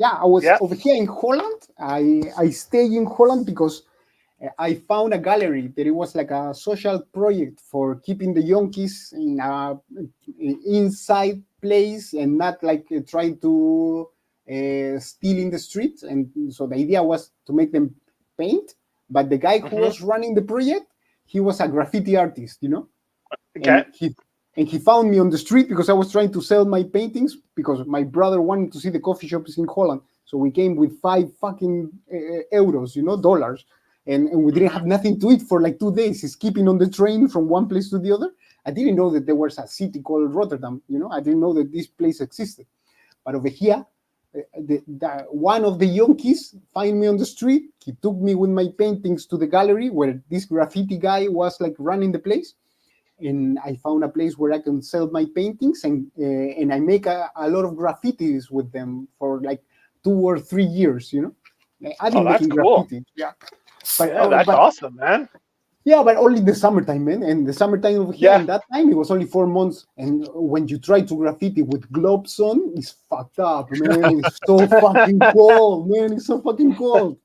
I was yeah. over here in Holland. I stayed in Holland because I found a gallery that it was like a social project for keeping the young kids in a inside place and not like trying to steal in the streets. And so the idea was to make them paint. But the guy who was running the project, he was a graffiti artist, you know. Okay. And he found me on the street because I was trying to sell my paintings because my brother wanted to see the coffee shops in Holland. So we came with 5 fucking euros, you know, dollars. And we didn't have nothing to eat for like 2 days, skipping on the train from one place to the other. I didn't know that there was a city called Rotterdam, you know. I didn't know that this place existed. But over here, one of the younkies find me on the street. He took me with my paintings to the gallery where this graffiti guy was like running the place. And I found a place where I can sell my paintings, and I make a lot of graffitis with them for like 2 or 3 years, you know. I've been making graffiti. Yeah. But, that's awesome, man. Yeah, but only the summertime, man. And the summertime over here, in that time, it was only 4 months. And when you try to graffiti with gloves on, it's fucked up, man. It's so fucking cold, man. It's so fucking cold.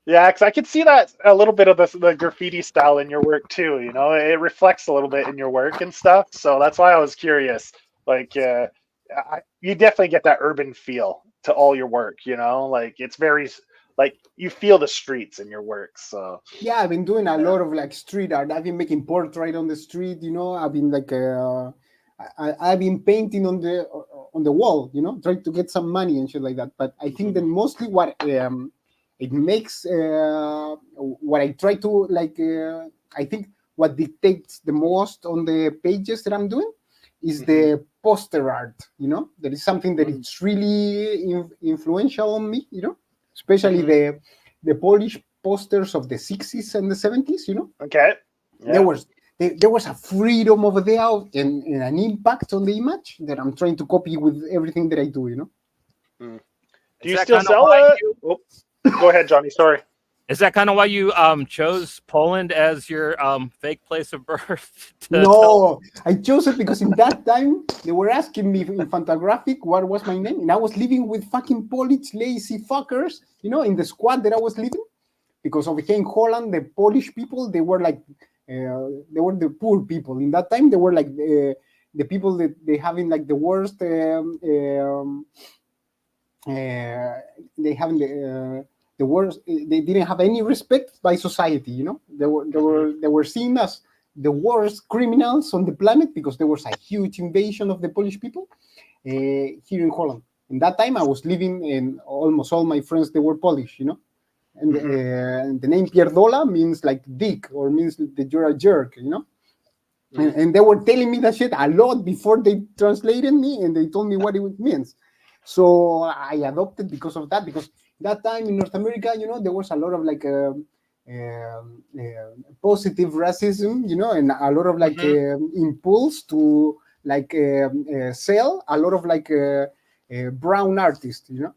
Yeah, because I could see that a little bit of the graffiti style in your work too. You know, it reflects a little bit in your work and stuff. So that's why I was curious. Like, you definitely get that urban feel to all your work. You know, like it's very, like you feel the streets in your work. So yeah, I've been doing a lot of like street art. I've been making portrait on the street. You know, I've been like, I've been painting on the wall. You know, trying to get some money and shit like that. But I think that mostly what it makes what I try to like. I think what dictates the most on the pages that I'm doing is the poster art. You know, that is something that it's really influential on me. You know, especially the Polish posters of the 60s and the 70s. You know, okay, there was a freedom over there and an impact on the image that I'm trying to copy with everything that I do. You know. Do you still sell it? Go ahead, Johnny. Sorry. Is that kind of why you chose Poland as your fake place of birth? No, I chose it because in that time they were asking me in Fantagraphic what was my name, and I was living with fucking Polish lazy fuckers, you know, in the squad that I was living. Because over here in Holland, the Polish people, they were like, they were the poor people. In that time, they were like the people that they having like the worst. They having the worst. They didn't have any respect by society. You know, they were seen as the worst criminals on the planet because there was a huge invasion of the Polish people here in Holland. In that time, I was living, and almost all my friends they were Polish. You know, and the name Pier Dola means like dick or means that you're a jerk. You know. And they were telling me that shit a lot before they translated me, and they told me what it means. So I adopted because of that. Because that time in North America, you know, there was a lot of like positive racism, you know, and a lot of like impulse to like sell a lot of like brown artists, you know.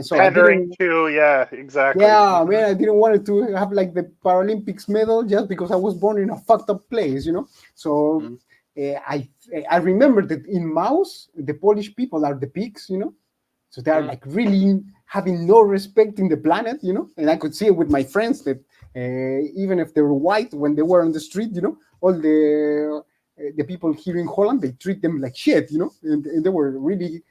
So pandering to, yeah, exactly. Yeah, man, I didn't want to have like the Paralympics medal just because I was born in a fucked up place, you know. So I remember that in Mouse, the Polish people are the pigs, you know. So they are like really having no respect in the planet, you know. And I could see it with my friends that even if they were white, when they were on the street, you know, all the people here in Holland, they treat them like shit, you know. And they were really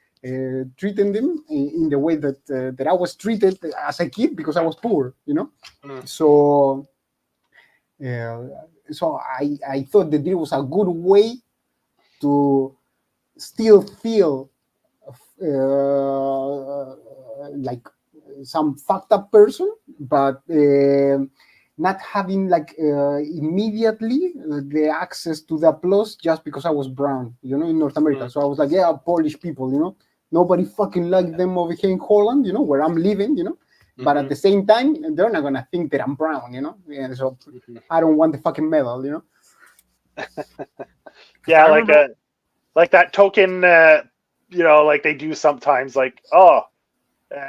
treating them in the way that that I was treated as a kid because I was poor, you know. So I thought that it was a good way to still feel like some fucked up person, but not having like immediately the access to the applause just because I was brown, you know, in North America. So I was like, yeah, Polish people, you know, nobody fucking like them over here in Holland, you know, where I'm living, you know. But at the same time, they're not gonna think that I'm brown, you know. And so I don't want the fucking medal, you know. Yeah, like that token, you know, like they do sometimes, like,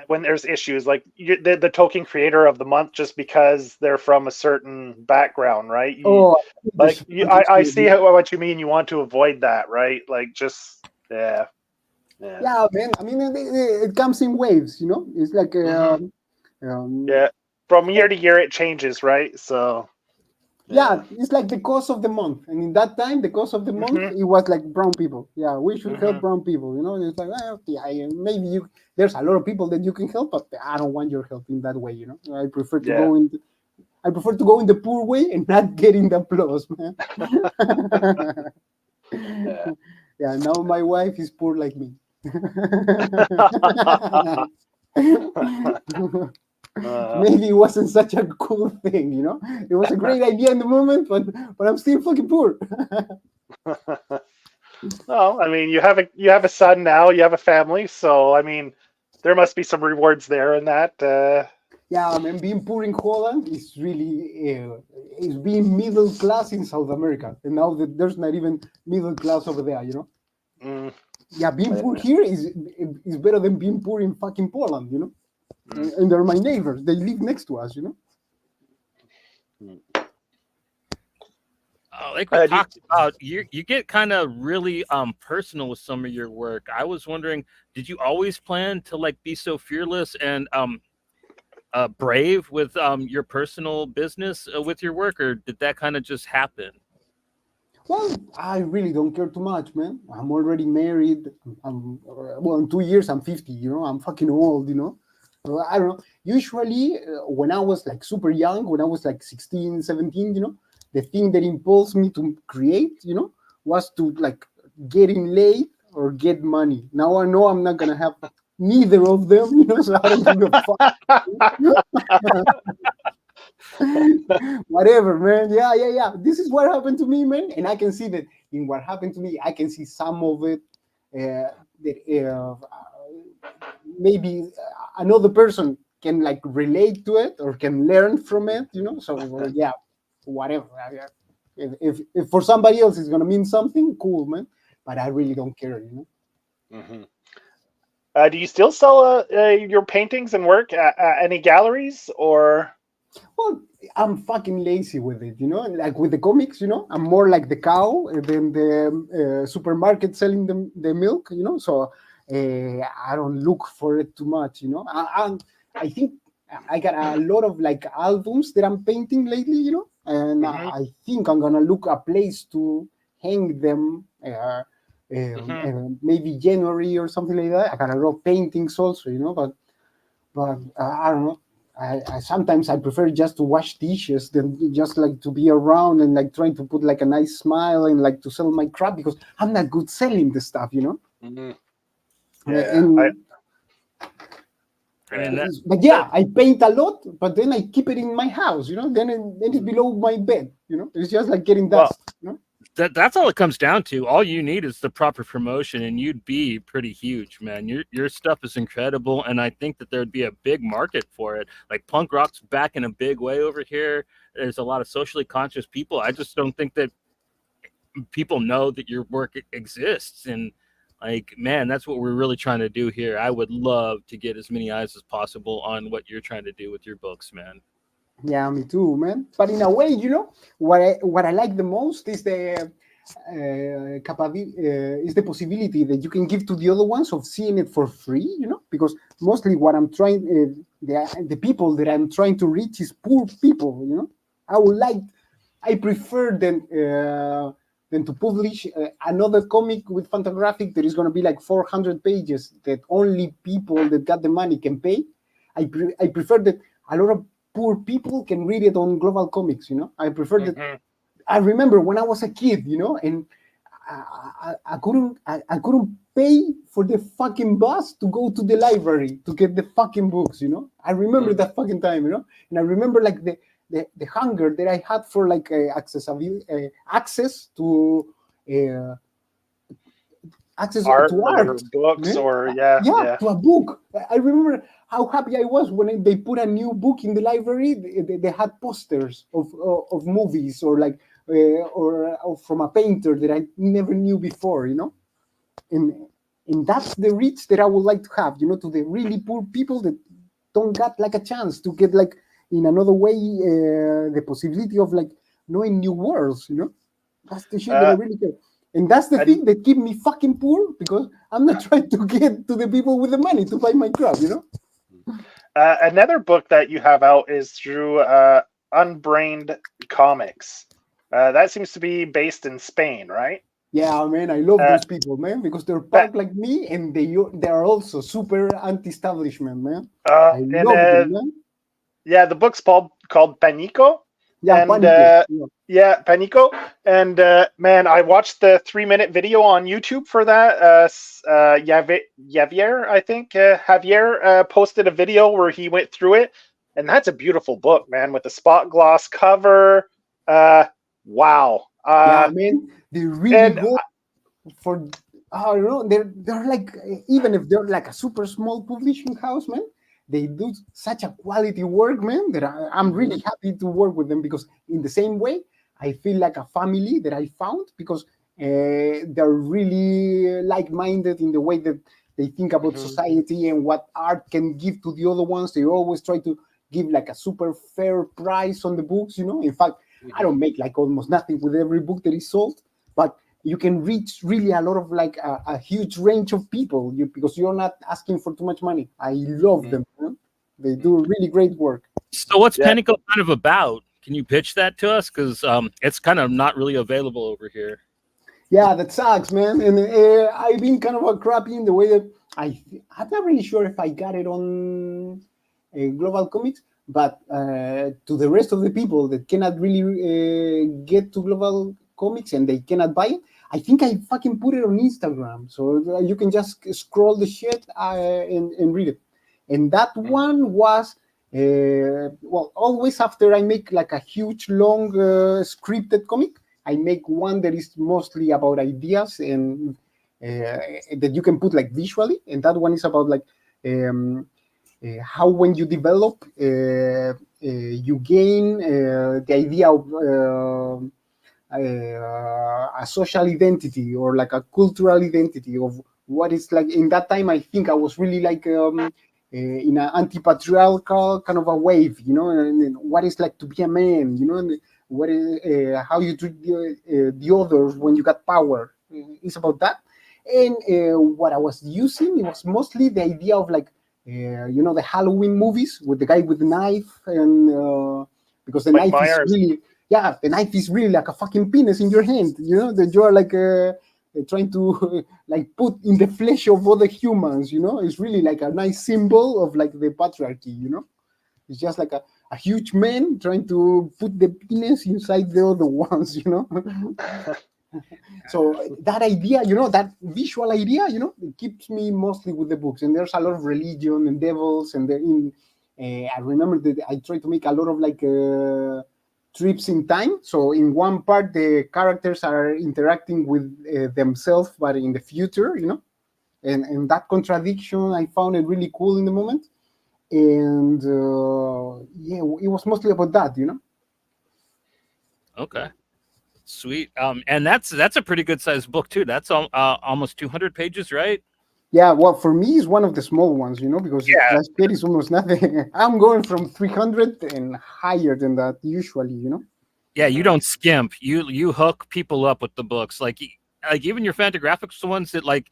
when there's issues, like the token creator of the month just because they're from a certain background, right? I see what you mean. You want to avoid that, right? Like, just yeah, man. I mean, it comes in waves, you know. It's like yeah, from year to year it changes, right? So yeah, it's like the cause of the month, and in that time, the cause of the month, it was like brown people. Yeah, we should help brown people. You know, it's like maybe there's a lot of people that you can help, but I don't want your help in that way. You know, I prefer to go in. I prefer to go in the poor way and not getting the applause, man. Yeah, now my wife is poor like me. Maybe it wasn't such a cool thing, you know. It was a great idea in the moment, but I'm still fucking poor. Well, I mean, you have a son now, you have a family, so I mean, there must be some rewards there in that. Yeah, I mean, being poor in Holland is really is being middle class in South America, and now that there's not even middle class over there, you know. Yeah, being poor here is better than being poor in fucking Poland, you know. And they're my neighbors; they live next to us, you know. Like we talked about, you get kind of really personal with some of your work. I was wondering, did you always plan to like be so fearless and brave with your personal business with your work, or did that kind of just happen? Well, I really don't care too much, man. I'm already married. Well, in 2 years, I'm 50, you know. I'm fucking old, you know. I don't know. Usually, when I was like super young, when I was like 16, 17, you know, the thing that impulsed me to create, you know, was to like get in late or get money. Now I know I'm not going to have neither of them, you know, so I don't give a fuck. Whatever, man. Yeah. This is what happened to me, man. And I can see that in what happened to me, I can see some of it that maybe another person can like relate to it or can learn from it, you know. So yeah, whatever. If for somebody else it's gonna mean something, cool, man. But I really don't care, you know. Do you still sell your paintings and work at any galleries, or? Well, I'm fucking lazy with it, you know. Like with the comics, you know, I'm more like the cow than the supermarket selling the milk, you know. So I don't look for it too much, you know. I think I got a lot of like albums that I'm painting lately, you know, and I think I'm gonna look a place to hang them. Maybe January or something like that. I got a lot of paintings also, you know, but I don't know. I sometimes I prefer just to wash dishes than just like to be around and like trying to put like a nice smile and like to sell my crap because I'm not good selling the stuff, you know. But yeah, I paint a lot, but then I keep it in my house, you know. Then it's below my bed, you know. It's just like getting dust, you know. That's all it comes down to. All you need is the proper promotion, and you'd be pretty huge, man. Your stuff is incredible, and I think that there'd be a big market for it. Like punk rock's back in a big way over here. There's a lot of socially conscious people. I just don't think that people know that your work exists, and like, man, that's what we're really trying to do here. I would love to get as many eyes as possible on what you're trying to do with your books, man. Yeah, me too, man. But in a way, you know, what I like the most is the is the possibility that you can give to the other ones of seeing it for free, you know, because mostly what I'm trying, the people that I'm trying to reach is poor people, you know. I prefer than to publish another comic with Fantagraphic that is going to be like 400 pages that only people that got the money can pay. I prefer that a lot of poor people can read it on Global Comics, you know. I prefer that. I remember when I was a kid, you know, and I couldn't pay for the fucking bus to go to the library to get the fucking books, you know. I remember that fucking time, you know. And I remember like the hunger that I had for like access to access Art to or art, books man. or Yeah, yeah. to a book. I remember how happy I was when they put a new book in the library. They had posters of movies or like or from a painter that I never knew before, you know. And that's the reach that I would like to have, you know, to the really poor people that don't get like a chance to get like in another way the possibility of like knowing new worlds, you know. That's the shit that I really care. And that's the thing that keep me fucking poor, because I'm not trying to get to the people with the money to buy my crap, you know. Another book that you have out is through Unbrained Comics. That seems to be based in Spain, right? Yeah, man, I love those people, man, because they're punk like me, and they are also super anti-establishment, man. I love them, man. Yeah, the book's called Panico. Yeah, and Panico. yeah, Panico. And man, I watched the 3-minute video on YouTube for that. Javier, I think Javier posted a video where he went through it, and that's a beautiful book, man, with the spot gloss cover. Wow. Yeah, man, they really go for. I don't know. They're like, even if they're like a super small publishing house, man, they do such a quality work, man, that I'm really happy to work with them, because in the same way, I feel like a family that I found, because they're really like-minded in the way that they think about society and what art can give to the other ones. They always try to give like a super fair price on the books, you know. In fact, I don't make like almost nothing with every book that is sold, but you can reach really a lot of like a huge range of people, because you're not asking for too much money. I love them. Man. They do really great work. So what's Panico kind of about? Can you pitch that to us? Because it's kind of not really available over here. Yeah, that sucks, man. And I've been kind of crappy in the way that I'm not really sure if I got it on Global Comics, but to the rest of the people that cannot really get to Global Comics and they cannot buy it, I think I fucking put it on Instagram, so you can just scroll the shit and read it. And that one was well, always after I make like a huge long scripted comic, I make one that is mostly about ideas and that you can put like visually, and that one is about like how when you develop you gain the idea of a social identity or like a cultural identity of what is like. In that time, I think I was really like in an anti-patriarchal kind of a wave, you know, and what is like to be a man, you know, and what is how you treat the others when you got power. It's about that. And what I was using, it was mostly the idea of like you know, the Halloween movies with the guy with the knife, and because the Mike knife Myers. is really, yeah, the knife is really like a fucking penis in your hand, you know, that you're like trying to like put in the flesh of other humans, you know. It's really like a nice symbol of like the patriarchy, you know. It's just like a huge man trying to put the penis inside the other ones, you know. So that idea, you know, that visual idea, you know, it keeps me mostly with the books. And there's a lot of religion and devils, and I remember that I tried to make a lot of like trips in time. So in one part, the characters are interacting with themselves, but in the future, you know. And that contradiction, I found it really cool in the moment. And yeah, it was mostly about that, you know. Okay. Sweet. And that's a pretty good sized book too. That's almost 200 pages, right? Yeah, well, for me, it's one of the small ones, you know, because Flash Pit is almost nothing. I'm going from 300 and higher than that usually, you know. Yeah, you don't skimp. You hook people up with the books. Like even your Fantagraphics ones that like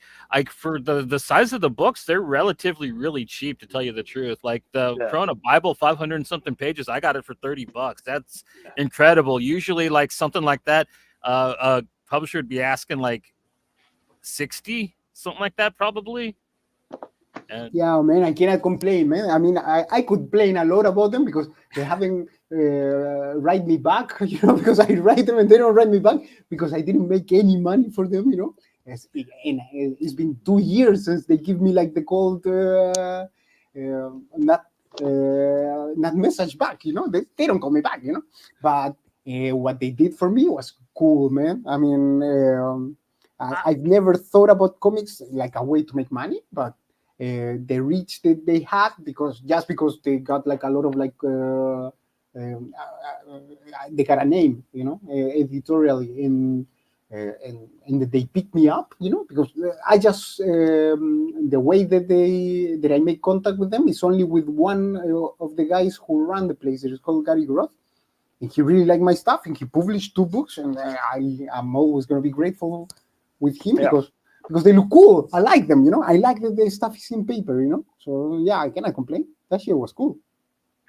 for the size of the books, they're relatively really cheap, to tell you the truth. Like the Coona Bible, 500 and something pages, I got it for $30. That's incredible. Usually like something like that, a publisher would be asking like 60, something like that, probably. And yeah, man, I cannot complain, man. I mean, I could complain a lot about them because they haven't write me back, you know, because I write them and they don't write me back because I didn't make any money for them, you know. It's been 2 years since they give me like the cold, not not message back. They don't call me back. But what they did for me was cool, man. I mean, I've never thought about comics like a way to make money, but the reach that they had because they got like a lot of like they got a name, editorially and that they picked me up, because I just the way that I make contact with them is only with one of the guys who run the place. It's called Gary Groth, and he really liked my stuff, and he published 2 books, and I'm always going to be grateful with him because they look cool. I like them, I like that the stuff is in paper, So yeah, I cannot complain. That shit was cool.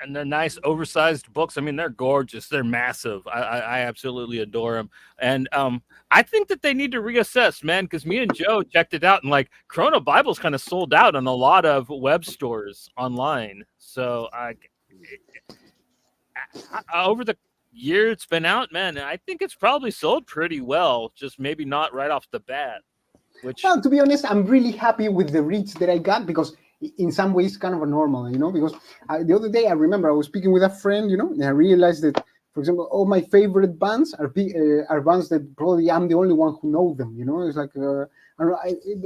And they're nice, oversized books. I mean, they're gorgeous. They're massive. I absolutely adore them. And I think that they need to reassess, man, because me and Joe checked it out, and like Coona Bible's kind of sold out on a lot of web stores online. So over the year it's been out, man, I think it's probably sold pretty well, just maybe not right off the bat. Well, to be honest, I'm really happy with the reach that I got because in some ways kind of a normal, because the other day I remember I was speaking with a friend, and I realized that, for example, all my favorite bands are bands that probably I'm the only one who know them, It's like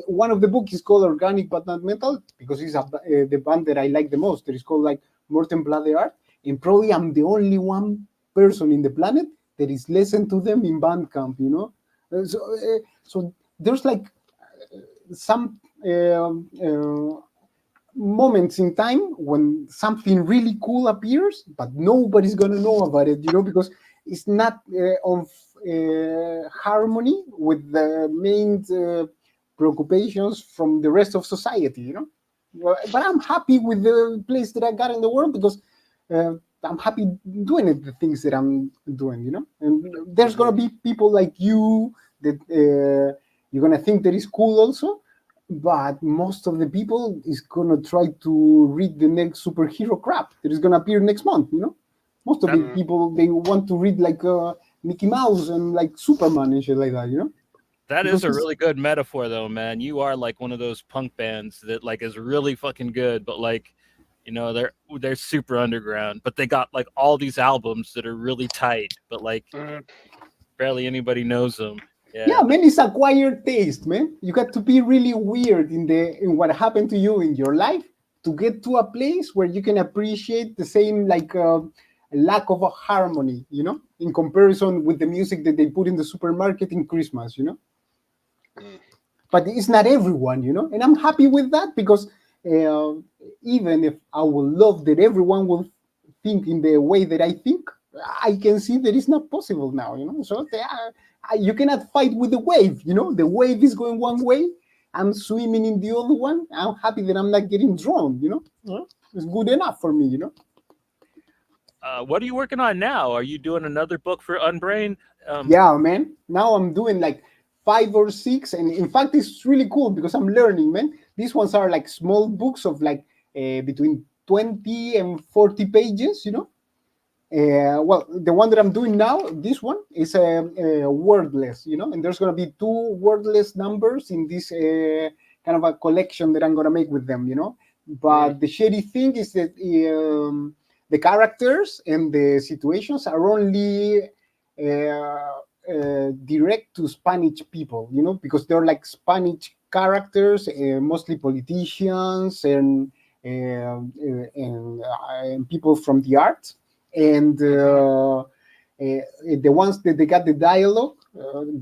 one of the books is called Organic But Not Metal because it's the band that I like the most. That is called like Morten Bloody Art, and probably I'm the only one person in the planet that is listened to them in Bandcamp, So there's like some moments in time when something really cool appears, but nobody's gonna know about it, because it's not of harmony with the main preoccupations from the rest of society, But I'm happy with the place that I got in the world because I'm happy doing it, the things that I'm doing, And there's gonna be people like you that you're gonna think that is cool also, but most of the people is gonna try to read the next superhero crap that is gonna appear next month. Most of the people they want to read like Mickey Mouse and like Superman and shit like that. That is a really good metaphor, though, man. You are like one of those punk bands that like is really fucking good, but like, they're super underground, but they got like all these albums that are really tight, but like barely anybody knows them. Yeah, man, it's acquired taste, man. You got to be really weird in what happened to you in your life to get to a place where you can appreciate the same like lack of a harmony, in comparison with the music that they put in the supermarket in Christmas, But it's not everyone, and I'm happy with that because even if I would love that everyone will think in the way that I think, I can see that it's not possible now, So you cannot fight with the wave, The wave is going one way. I'm swimming in the other one. I'm happy that I'm not getting drowned, It's good enough for me, What are you working on now? Are you doing another book for Unbrain? Yeah, man. Now I'm doing like 5 or 6, and in fact, it's really cool because I'm learning, man. These ones are like small books of like between 20 and 40 pages, Well, the one that I'm doing now, this one is wordless, and there's going to be 2 wordless numbers in this kind of a collection that I'm going to make with them, But the shitty thing is that the characters and the situations are only direct to Spanish people, because they're like Spanish characters, mostly politicians and people from the arts. And the ones that they got the dialogue,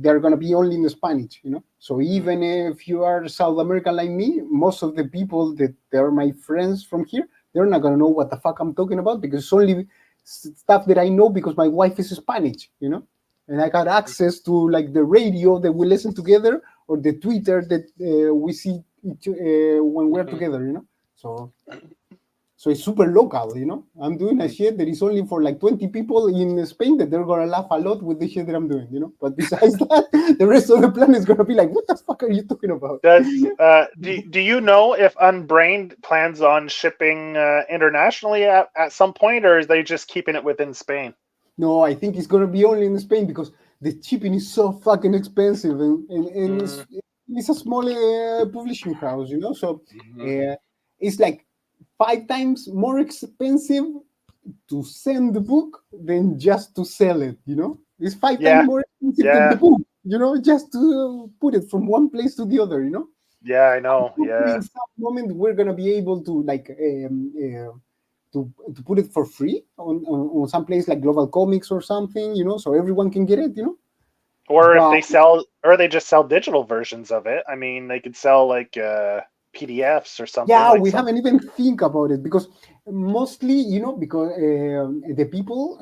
they're going to be only in Spanish, So even if you are South American like me, most of the people that they're my friends from here, they're not going to know what the fuck I'm talking about because it's only stuff that I know because my wife is Spanish, And I got access to like the radio that we listen together or the Twitter that we see when we're together, So it's super local, I'm doing a shit that is only for like 20 people in Spain that they're gonna laugh a lot with the shit that I'm doing, But besides that, the rest of the planet is gonna be like, what the fuck are you talking about? Do you know if Unbrained plans on shipping internationally at some point, or is they just keeping it within Spain? No, I think it's gonna be only in Spain because the shipping is so fucking expensive, and it's a small publishing house, you know. So Mhm. it's like 5 times more expensive to send the book than just to sell it, you know. It's 5 times Yeah, more expensive than the yeah, book, you know, just to put it from one place to the other, you know. yeah. I know. Hopefully Yeah. in some moment we're gonna be able to like to put it for free on some place like Global Comics or something, you know, so everyone can get it, you know. Or if But they sell, or they just sell digital versions of it. I mean, they could sell like PDFs or something yeah, like we some. haven't even think about it because mostly, you know, because the people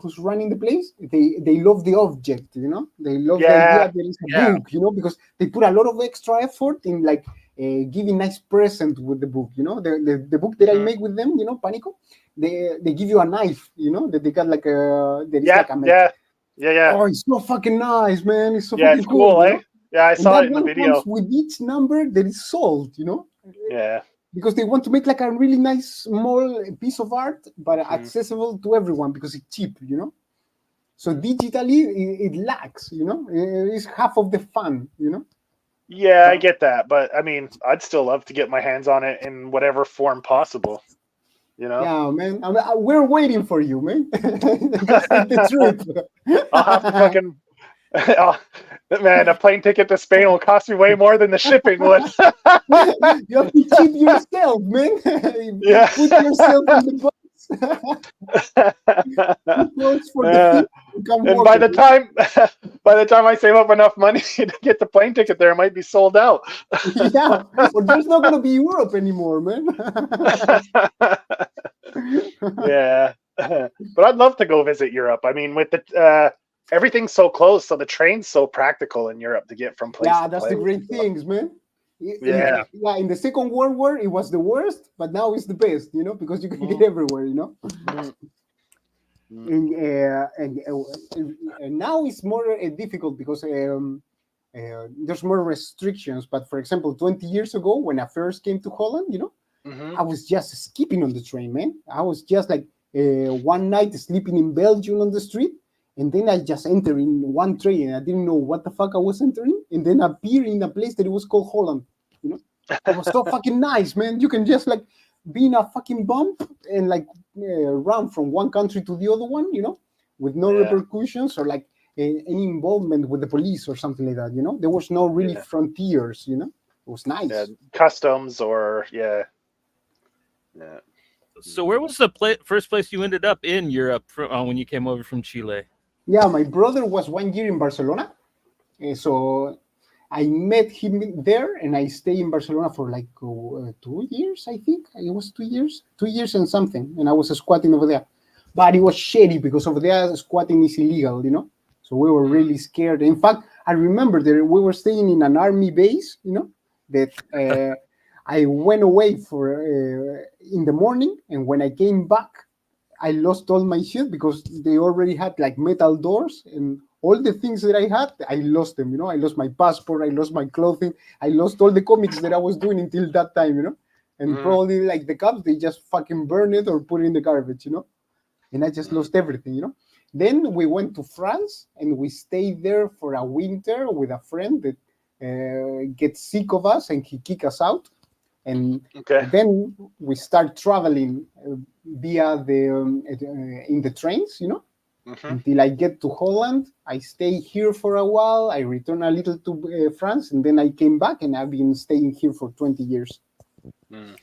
who's running the place, they love the object, you know, they love the idea Yeah, there is a Yeah. book, you know, because they put a lot of extra effort in like giving nice present with the book, you know, the book that I mhm. make with them, you know, Panico, they give you a knife, you know, that they got like a there is Yeah, like a yeah, yeah, yeah, oh, it's so fucking nice, man, it's so yeah. fucking It's cool, cool, you eh? know, Yeah, I and saw that it in the one comes video. with each number that is sold, you know, Yeah. because they want to make like a really nice small piece of art, but Mhm. accessible to everyone because it's cheap, you know. So digitally, it lacks, you know. It's half of the fun, you know. Yeah, I But get that, but I mean, I'd still love to get my hands on it in whatever form possible. You know, yeah, man, we're waiting for you, man. Just take the trip. I'll have to fucking. Oh, man, a plane ticket to Spain will cost me way more than the shipping would. You have to cheat yourself, man. Yeah. Put yourself in the box. Too close for the Uh, thing. You can and walk by it. the time, by the time I save up enough money to get the plane ticket there, it might be sold out. Yeah, or there's not gonna be Europe anymore, man. Yeah, but I'd love to go visit Europe. I mean, with the everything's so close, so the train's so practical in Europe to get from place Yeah, to that's the place. great So, things, man. yeah. Yeah, in the Second World War, it was the worst, but now it's the best, you know, because you can get Mm, everywhere, you know. mm, mm. And now it's more difficult because there's more restrictions. But for example, 20 years ago, when I first came to Holland, you know, Mhm. I was just skipping on the train, man. I was just like one night sleeping in Belgium on the street, and then I just entered in one train, and I didn't know what the fuck I was entering, and then appear in a place that it was called Holland. You know, it was so fucking nice, man. You can just like be in a fucking bump and like run from one country to the other one, you know, with no Yeah, repercussions or like any involvement with the police or something like that. You know, there was no really yeah, frontiers. You know, it was yeah. nice. Customs or yeah, yeah. So where was the first place you ended up in Europe when you came over from Chile? Yeah, my brother was 1 year in Barcelona, so I met him there, and I stayed in Barcelona for like 2 years. I think it was 2 years, 2 years and something, and I was squatting over there. But it was shady because over there squatting is illegal, you know. So we were Mm, really scared. In fact, I remember that we were staying in an army base, you know, that I went away for in the morning, and when I came back, I lost all my shit because they already had like metal doors and all the things that I had, I lost them, you know. I lost my passport, I lost my clothing, I lost all the comics that I was doing until that time, you know. And mm, probably like the cops, they just fucking burn it or put it in the garbage, you know. And I just mm, lost everything, you know. Then we went to France and we stayed there for a winter with a friend that gets sick of us and he kicked us out. And okay. then we start traveling via the in the trains, you know, Mhm. until I get to Holland. I stay here for a while. I return a little to France, and then I came back, and I've been staying here for 20 years. Mm.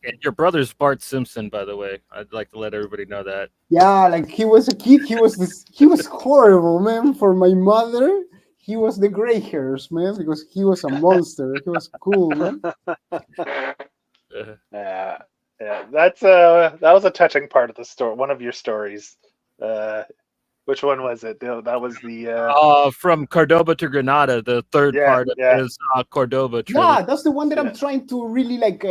And your brother's Bart Simpson, by the way. I'd like to let everybody know that. Yeah, like he was a kid. He was horrible, man. For my mother, he was the gray hairs, man, because he was a monster. He was cool, man. Yeah, yeah. That's that was a touching part of the story. One of your stories. Uh, which one was it? That was the From Cordoba to Granada, the third yeah, part of yeah, his Cordoba trilogy. Yeah, that's the one that I'm yeah, trying to really like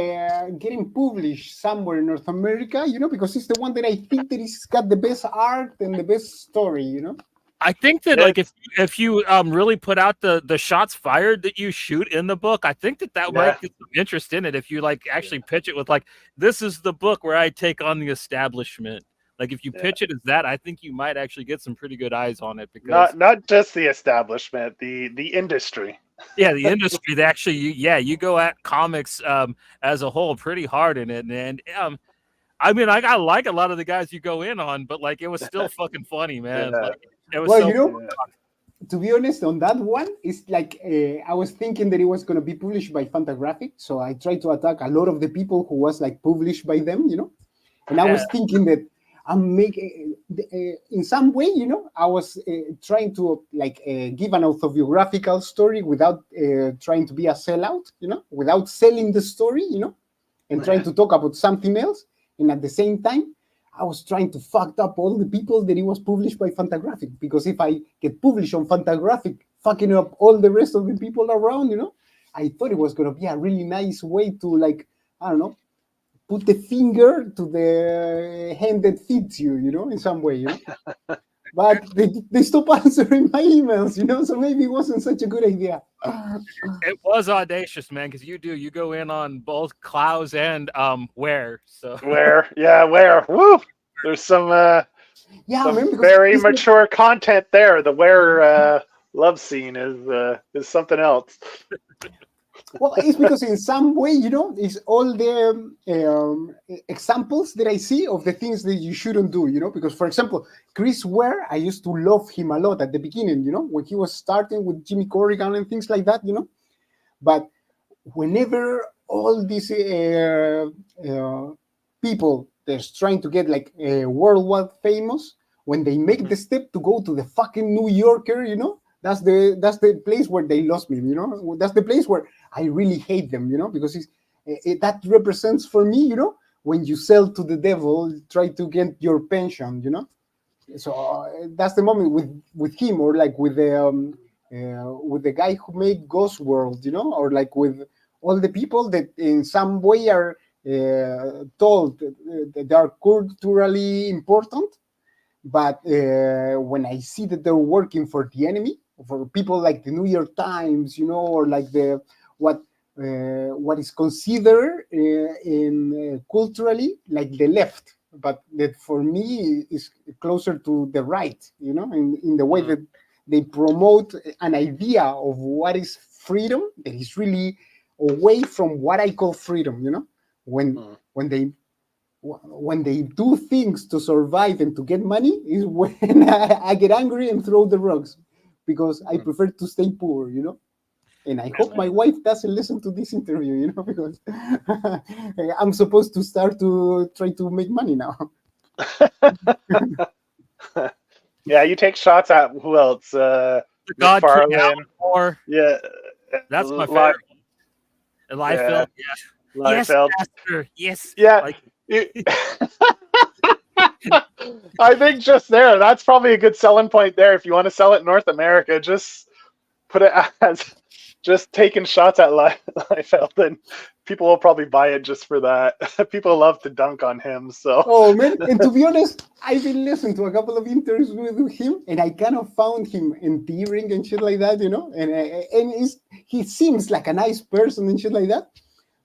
getting published somewhere in North America, you know, because it's the one that I think that it's got the best art and the best story, you know. I think that yeah, like if you really put out the shots fired that you shoot in the book, I think that yeah, might get some interest in it if you like actually pitch it with like this is the book where I take on the establishment. Like if you yeah. pitch it as that, I think you might actually get some pretty good eyes on it because Not just the establishment, the industry. Yeah, the industry. They actually, you go at comics as a whole pretty hard in it, and I mean, I like a lot of the guys you go in on, but like it was still fucking funny, man. Yeah. Like it was Well, so. you know, Yeah. to be honest, on that one, it's like I was thinking that it was going to be published by Fantagraphic, so I tried to attack a lot of the people who was like published by them, you know. And I Yeah. was thinking that I'm making, in some way, you know, I was trying to like give an autobiographical story without trying to be a sellout, you know, without selling the story, you know, and trying to talk about something else. And at the same time, I was trying to fuck up all the people that it was published by Fantagraphic, because if I get published on Fantagraphic, fucking up all the rest of the people around, you know, I thought it was gonna be a really nice way to like, I don't know, put the finger to the hand that feeds you, you know, in some way, you know. But they stopped answering my emails, you know, so maybe it wasn't such a good idea. It was audacious, man, because you go in on both Klaus and Ware. So Where? Woo! There's some Yeah, man, because very mature content there. The Where love scene is something else. well, it's because in some way, you know, it's all the examples that I see of the things that you shouldn't do, you know, because for example, Chris Ware, I used to love him a lot at the beginning, you know, when he was starting with Jimmy Corrigan and things like that, you know, but whenever all these people that's trying to get like worldwide famous, when they make the step to go to the fucking New Yorker, you know, that's the place where they lost me, you know. That's the place where I really hate them, you know, because that represents for me, you know, when you sell to the devil, try to get your pension, you know. So that's the moment with him, or like with the guy who made Ghost World, you know, or like with all the people that in some way are told that they are culturally important, but when I see that they're working for the enemy, for people like the New York Times, you know, or like the what is considered in culturally like the left, but that for me is closer to the right, you know, in the way that they promote an idea of what is freedom that is really away from what I call freedom, you know, when they do things to survive and to get money is when I get angry and throw the rocks, because I prefer to stay poor, you know. And I hope my wife doesn't listen to this interview, you know, because I'm supposed to start to try to make money now. Yeah, you take shots at who else? the God King McFarlane. or Yeah, that's my favorite. Liefeld, yeah. Yes, Liefeld. Master. Yes. Yeah. Like, I think just there, that's probably a good selling point there. If you want to sell it in North America, just put it as just taking shots at Liefeld, and people will probably buy it just for that. People love to dunk on him. So. Oh man! And to be honest, I've been listening to a couple of interviews with him, and I kind of found him endearing and shit like that, you know. And he seems like a nice person and shit like that,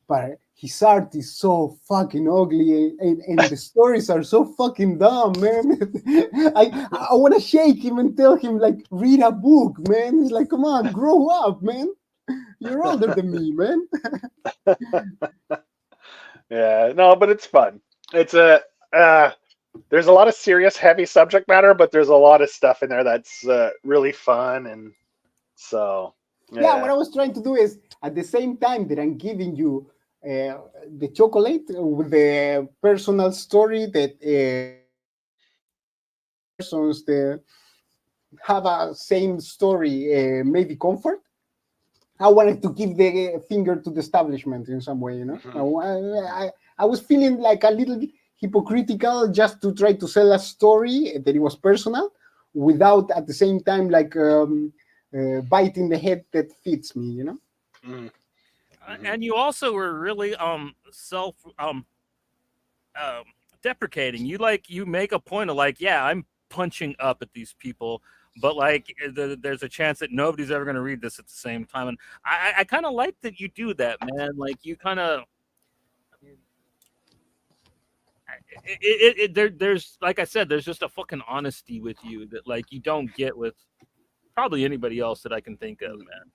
but his art is so fucking ugly, and the stories are so fucking dumb, man. I want to shake him and tell him, like, read a book, man. It's like, come on, grow up, man. You're older than me, man. Yeah, no, but it's fun. It's there's a lot of serious, heavy subject matter, but there's a lot of stuff in there that's really fun, and so yeah. What I was trying to do is, at the same time that I'm giving you the chocolate with the personal story that persons that have a same story maybe comfort, I wanted to give the finger to the establishment in some way, you know. I was feeling like a little hypocritical just to try to sell a story that it was personal, without at the same time like biting the head that fits me, you know. and you also were really self deprecating. You make a point of like, yeah, I'm punching up at these people, but like there's a chance that nobody's ever going to read this at the same time, and I kind of like that you do that, man. Like you kind of there's like I said, there's just a fucking honesty with you that like you don't get with probably anybody else that I can think of, man.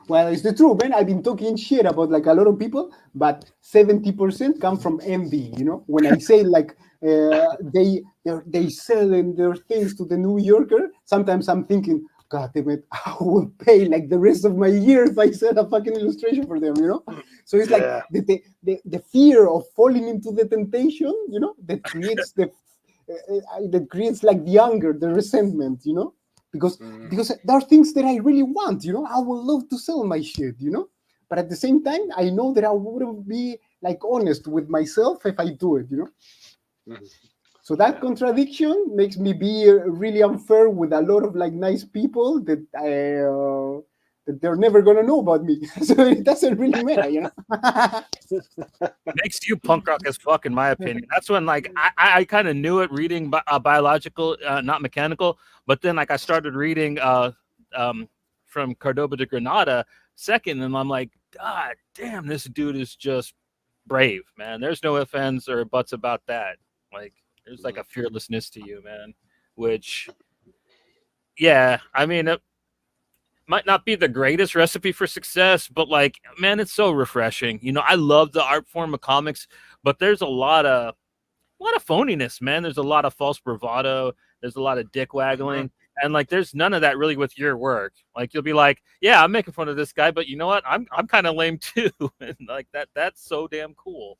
Well, it's the truth, man. I've been talking shit about like a lot of people, but 70% come from envy. You know, when I say like they selling their things to the New Yorker, sometimes I'm thinking, God damn it, I will pay like the rest of my year if I sell a fucking illustration for them. You know, so it's like Yeah. the fear of falling into the temptation. You know, that creates that creates like the anger, the resentment. You know, because there are things that I really want, you know. I would love to sell my shit, you know. But at the same time, I know that I wouldn't be like honest with myself if I do it, you know. So that contradiction makes me be really unfair with a lot of like nice people that they're never gonna know about me. So it doesn't really matter, you know. Makes you punk rock as fuck, in my opinion. That's when like I kind of knew it reading biological, not mechanical, but then like I started reading from Cordoba to Granada second, and I'm like, God damn, this dude is just brave, man. There's no ifs, ands, or buts about that. Like, there's like a fearlessness to you, man. Which, yeah, I mean, it might not be the greatest recipe for success, but like, man, it's so refreshing. You know, I love the art form of comics, but there's a lot of phoniness, man. There's a lot of false bravado. There's a lot of dick waggling. And like, there's none of that really with your work. Like, you'll be like, yeah, I'm making fun of this guy, but you know what? I'm kind of lame too. And like that's so damn cool.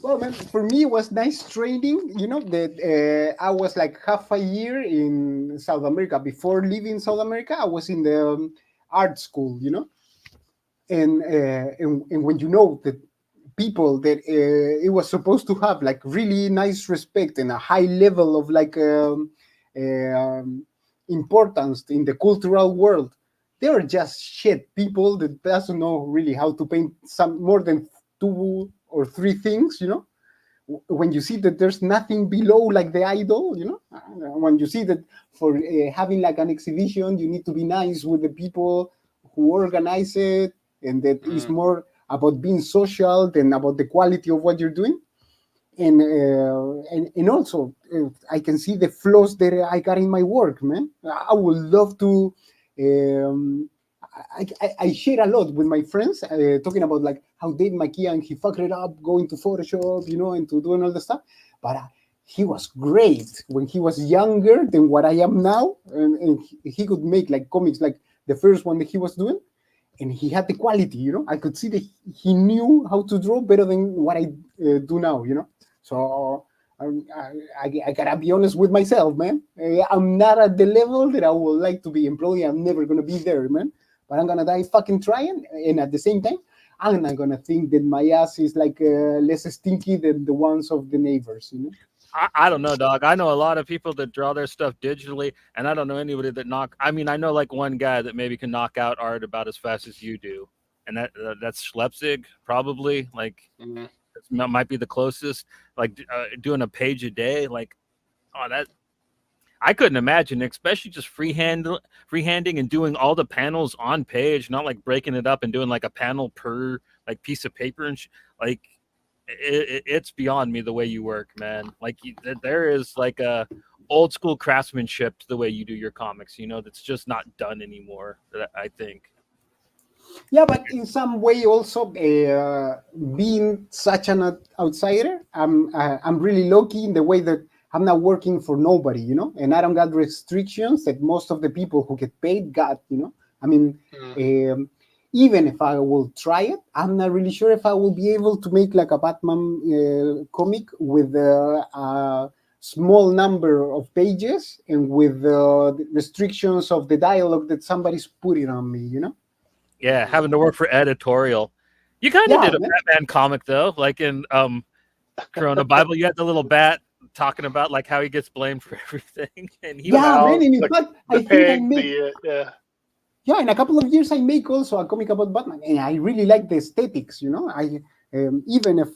Well, man, for me it was nice training. You know that I was like half a year in South America. Before leaving South America, I was in the art school. You know, and when you know that people that it was supposed to have like really nice respect and a high level of like importance in the cultural world, they are just shit people that doesn't know really how to paint some more than two or three things, you know. When you see that there's nothing below like the idol, you know, when you see that for having like an exhibition you need to be nice with the people who organize it, and that is more about being social than about the quality of what you're doing. And also I can see the flaws that I got in my work, man. I would love to I share a lot with my friends talking about like how Dave McKeon, he fucked it up going to Photoshop, you know, and to doing all the stuff. But he was great when he was younger than what I am now, and he could make like comics like the first one that he was doing, and he had the quality, you know. I could see that he knew how to draw better than what I do now, you know. So I gotta be honest with myself, man. I'm not at the level that I would like to be employed. I'm never gonna be there, man. But I'm gonna die fucking trying, and at the same time, I'm not gonna think that my ass is like less stinky than the ones of the neighbors, you know. I don't know, dog. I know a lot of people that draw their stuff digitally, and I don't know anybody that I mean, I know like one guy that maybe can knock out art about as fast as you do, and that's Schlepzig, probably. Like, that might be the closest. Like doing a page a day, like, oh, that I couldn't imagine, especially just freehanding and doing all the panels on page, not like breaking it up and doing like a panel per like piece of paper and like. It's beyond me the way you work, man. Like there is like a old school craftsmanship to the way you do your comics, you know, that's just not done anymore, I think. Yeah, but in some way also being such an outsider, I'm really lucky in the way that I'm not working for nobody, you know, and I don't got restrictions that most of the people who get paid got, you know. I mean, even if I will try it, I'm not really sure if I will be able to make like a Batman comic with a small number of pages and with the restrictions of the dialogue that somebody's putting on me, you know? Yeah, having to work for editorial. You kind of did a Batman comic though, like in Coona Bible. You had the little bat talking about like how he gets blamed for everything, and he man. And in fact, I think I made Yeah, in a couple of years I make also a comic about Batman, and I really like the aesthetics. You know, I even if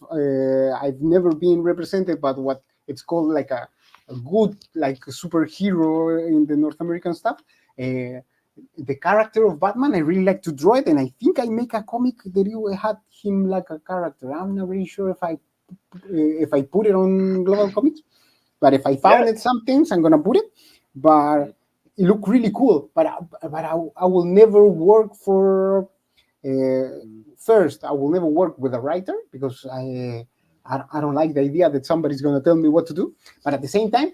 I've never been represented by what it's called like a good like superhero in the North American stuff. The character of Batman, I really like to draw it, and I think I make a comic that you had him like a character. I'm not really sure if I put it on Global Comics, but if I found it some things, I'm gonna put it. But it looked really cool. But I will never work for. First, I will never work with a writer because I don't like the idea that somebody's going to tell me what to do. But at the same time,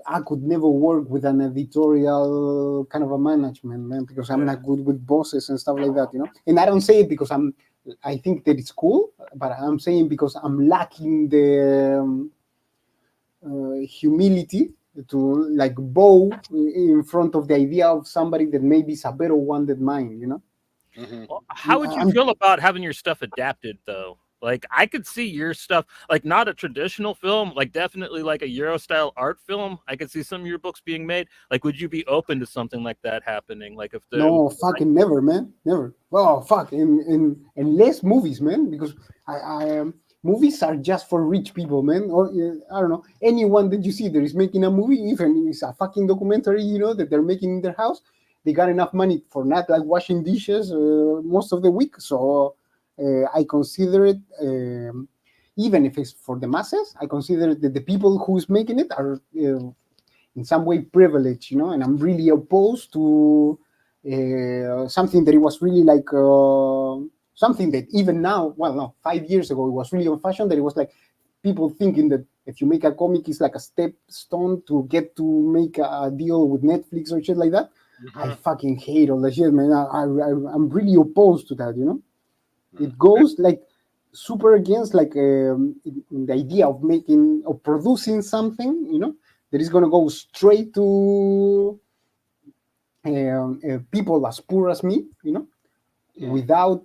I could never work with an editorial kind of a management, man, because I'm not good with bosses and stuff like that, you know. And I don't say it because I think that it's cool, but I'm saying because I'm lacking the humility to like bow in front of the idea of somebody that maybe is a better one than mine, you know. Well, how would you feel about having your stuff adapted, though? Like, I could see your stuff, like, not a traditional film, like, definitely like a Euro-style art film. I could see some of your books being made. Like, would you be open to something like that happening? Like, if the no, fucking never, man, never. Oh, fuck, and less movies, man, because I movies are just for rich people, man. Or I don't know, anyone that you see that is making a movie, even it's a fucking documentary, you know, that they're making in their house. They got enough money for not like washing dishes most of the week. So I consider it, even if it's for the masses, I consider that the people who's making it are in some way privileged, you know, and I'm really opposed to something that it was really like something that even now, well, no, 5 years ago, it was really on fashion, that it was like people thinking that if you make a comic, it's like a stepstone to get to make a deal with Netflix or shit like that. I fucking hate all that shit, man. I'm really opposed to that, you know. It goes like super against like the idea of producing something, you know, that is gonna go straight to people as poor as me, you know, without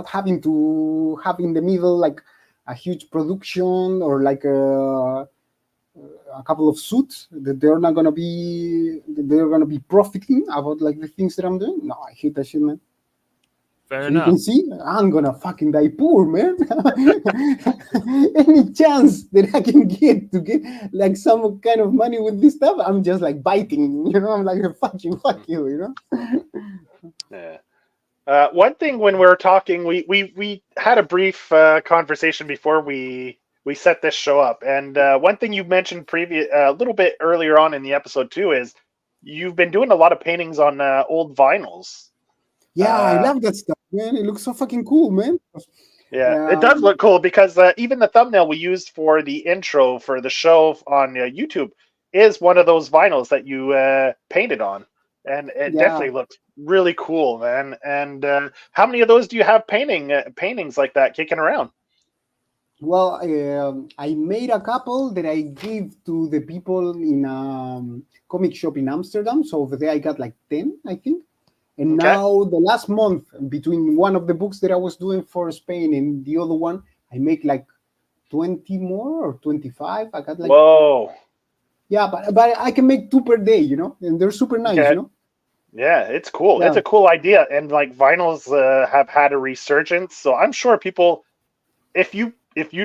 having to have in the middle like a huge production or like a couple of suits that they're gonna be profiting about like the things that I'm doing. No, I hate that shit, man. Fair So enough. you can see, I'm gonna fucking die poor, man. Any chance that I can get to get like some kind of money with this stuff, I'm just like biting, you know. I'm like, fuck you, you know. Yeah. One thing when we were talking, we had a brief conversation before we set this show up, and one thing you mentioned a little bit earlier on in the episode too is you've been doing a lot of paintings on old vinyls. Yeah, I love that stuff, man. It looks so fucking cool, man. Yeah, it does look cool because even the thumbnail we used for the intro for the show on YouTube is one of those vinyls that you painted on, and it definitely looks really cool, man. And how many of those do you have paintings like that kicking around? Well, I made a couple that I gave to the people in a comic shop in Amsterdam. So over there, I got like 10, I think. And now the last month, between one of the books that I was doing for Spain and the other one, I make like 20 more or 25. I got like, whoa. Yeah, but I can make 2 per day, you know, and they're super nice, you know. Yeah, it's cool. Yeah. It's a cool idea. And like vinyls have had a resurgence. So I'm sure people, if you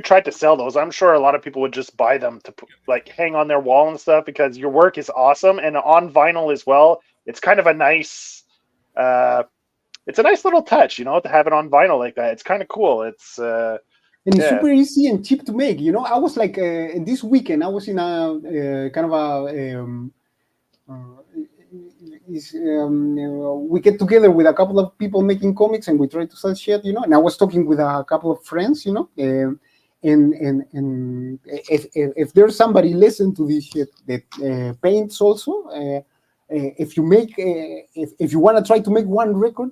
tried to sell those, I'm sure a lot of people would just buy them to like hang on their wall and stuff because your work is awesome. And on vinyl as well, it's kind of a nice, it's a nice little touch, you know, to have it on vinyl like that. It's kind of cool. It's and it's super easy and cheap to make. You know, I was like this weekend, I was in a kind of a we get together with a couple of people making comics and we try to sell shit, you know. And I was talking with a couple of friends, you know, and if there's somebody listen to this shit that paints also. If you make, if you want to try to make one record,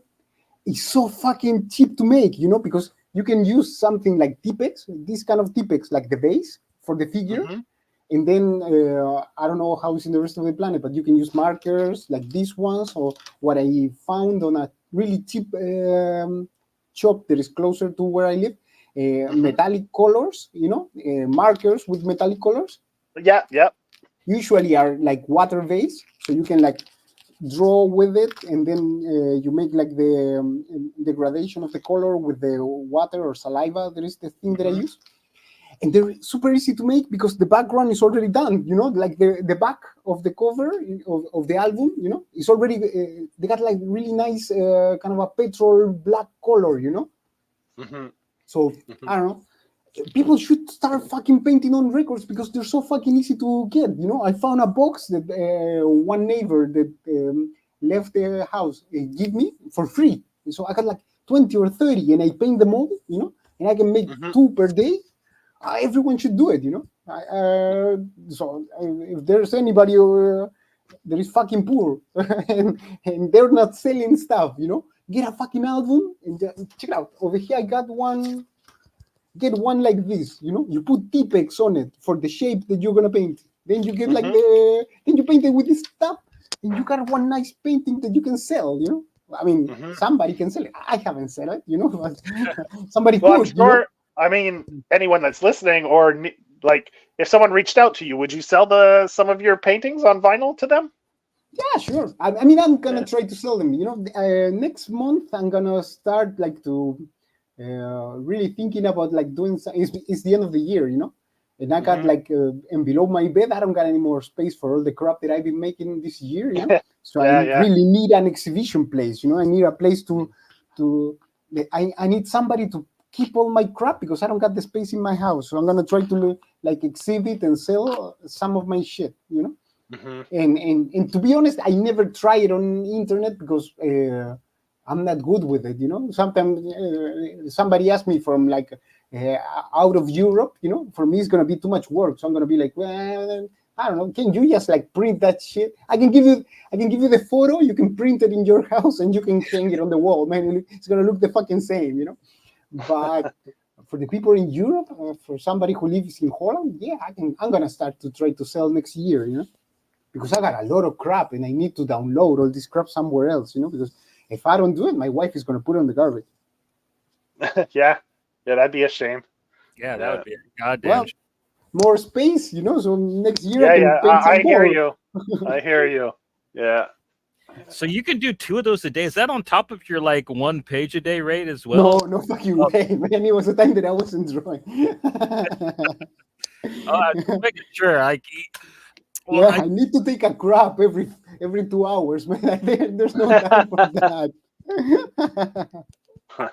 it's so fucking cheap to make, you know, because you can use something like Tipex, this kind of Tipex, like the base for the figure, and then I don't know how it's in the rest of the planet, but you can use markers like these ones, or what I found on a really cheap shop that is closer to where I live, metallic colors, you know, markers with metallic colors. Yeah. Usually are like water based, so you can like draw with it, and then you make like the gradation of the color with the water or saliva. There is the thing that I use, and they're super easy to make because the background is already done. You know, like the back of the cover of the album, you know, it's already they got like really nice kind of a petrol black color, you know. So I don't know. people should start fucking painting on records because they're so fucking easy to get. You know, I found a box that one neighbor that left the house give me for free. So I got like 20 or 30, and I paint them all. You know, and I can make 2 per day. Everyone should do it. You know, if there's anybody that is fucking poor and they're not selling stuff, you know, get a fucking album and check it out. Over here, I got one. Get one like this, you know. You put Tipex on it for the shape that you're gonna paint. Then you get like then you paint it with this stuff, and you got one nice painting that you can sell. You know, I mean, somebody can sell it. I haven't sold it, you know, but somebody Well, could. I'm sure. You know? I mean, anyone that's listening, or like, if someone reached out to you, would you sell some of your paintings on vinyl to them? Yeah, sure. I mean, I'm gonna try to sell them. You know, next month I'm gonna start like to really thinking about like doing. It's the end of the year, you know, and I got like and below my bed I don't got any more space for all the crap that I've been making this year. You know, so I really need an exhibition place. You know, I need a place to. I need somebody to keep all my crap because I don't got the space in my house. So I'm gonna try to like exhibit and sell some of my shit. You know. And to be honest, I never try it on internet because I'm not good with it. You know, sometimes somebody asked me from like out of Europe. You know, for me it's gonna be too much work, so I'm gonna be like, well, I don't know. Can you just like print that shit? I can give you the photo. You can print it in your house and you can hang it on the wall. Man, it's gonna look the fucking same. You know, but. For the people in Europe, for somebody who lives in Holland, yeah, I'm gonna start to try to sell next year. You know. Because I got a lot of crap and I need to download all this crap somewhere else, you know, because if I don't do it, my wife is going to put it on the garbage. Yeah, that'd be a shame. Yeah, that would be a goddamn. Well, more space, you know, so next year I can paint some I hear more. you. I hear you. Yeah. So you can do 2 of those a day. Is that on top of your like 1 page a day rate as well? No fucking way, man. It was a time that I wasn't drawing. I'm making sure. Well, I need to take a crap every 2 hours, man. There's no time for that.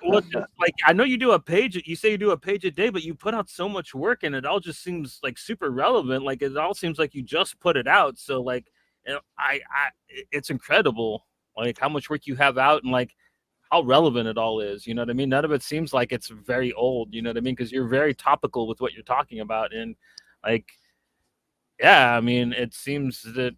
Well, like I know you do a page. You say you do a page a day, but you put out so much work, and it all just seems like super relevant. Like it all seems like you just put it out. So like, you know, it's incredible. Like how much work you have out, and like how relevant it all is. You know what I mean? None of it seems like it's very old. You know what I mean? Because you're very topical with what you're talking about, and like. Yeah, I mean, it seems that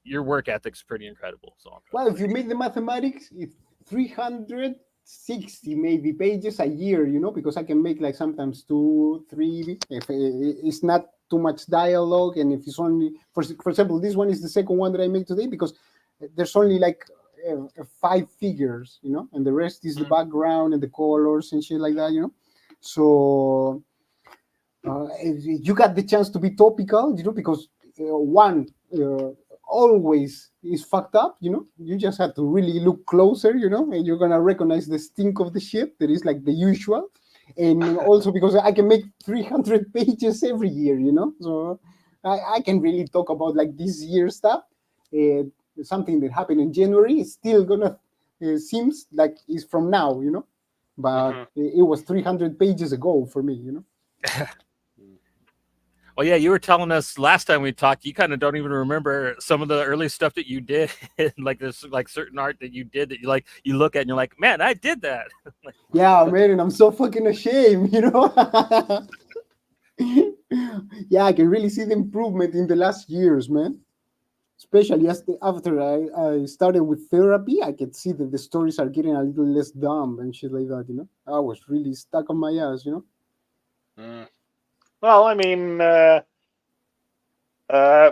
your work ethic's pretty incredible. So well, if you make the mathematics, it's 360 maybe pages a year, you know, because I can make like sometimes 2, 3. If it's not too much dialogue, and if it's only, for example, this one is the second one that I make today because there's only like 5 figures, you know, and the rest is the background and the colors and shit like that, you know. So. You got the chance to be topical, you know, because one always is fucked up, you know. You just have to really look closer, you know, and you're gonna recognize the stink of the shit that is like the usual. And also because I can make 300 pages every year, you know, so I can really talk about like this year stuff. Something that happened in January is still gonna seems like it's from now, you know, but it was 300 pages ago for me, you know. Well, yeah, you were telling us last time we talked, you kind of don't even remember some of the early stuff that you did, like this, like certain art that you did that you look at and you're like, man, I did that. Yeah, man, and I'm so fucking ashamed, you know. Yeah, I can really see the improvement in the last years, man. Especially after I started with therapy, I could see that the stories are getting a little less dumb and shit like that, you know. I was really stuck on my ass, you know. Well, I mean,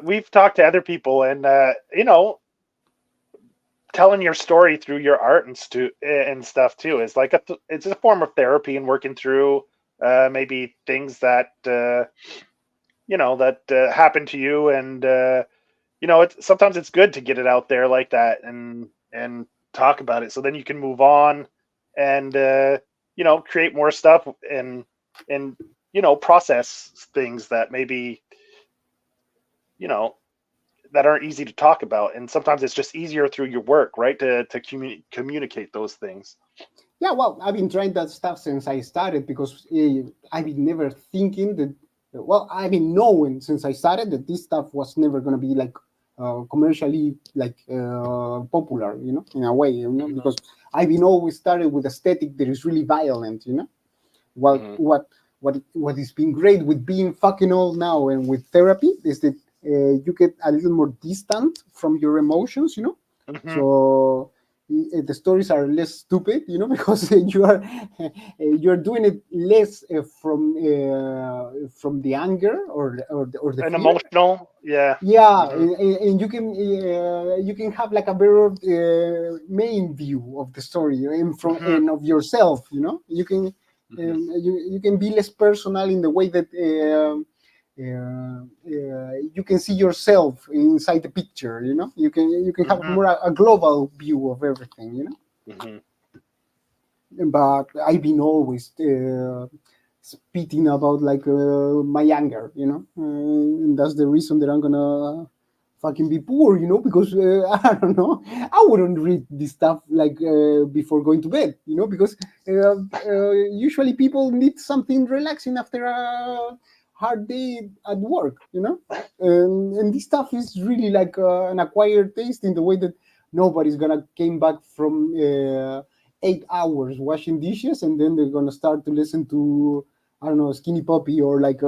we've talked to other people, and you know, telling your story through your art and stuff too is like it's a form of therapy and working through maybe things that you know that happen to you, and you know, sometimes it's good to get it out there like that and talk about it, so then you can move on and you know, create more stuff and you know, process things that maybe, you know, that aren't easy to talk about. And sometimes it's just easier through your work, right? To communicate those things. Yeah, well, I've been trying that stuff since I started because I've been never thinking that. Well, I've been knowing since I started that this stuff was never going to be like commercially like popular, in a way, Mhm. because I've been always started with aesthetic that is really violent, Well, Mhm. what has been great with being fucking old now and with therapy is that you get a little more distant from your emotions, Mhm. so the stories are less stupid, because you're doing it less from the anger or the An fear. emotional, yeah. Yeah, Mhm. and you can have like a better main view of the story and from Mhm. and of yourself. Mhm. You can be less personal in the way that you can see yourself inside the picture. You can have Mhm. more a global view of everything. Mhm. But I've been always speaking about like my anger, and that's the reason that I'm gonna fucking be poor, because I don't know, I wouldn't read this stuff like before going to bed, because usually people need something relaxing after a hard day at work, and this stuff is really like an acquired taste in the way that nobody's gonna came back from 8 hours washing dishes and then they're gonna start to listen to, I don't know, Skinny Puppy or like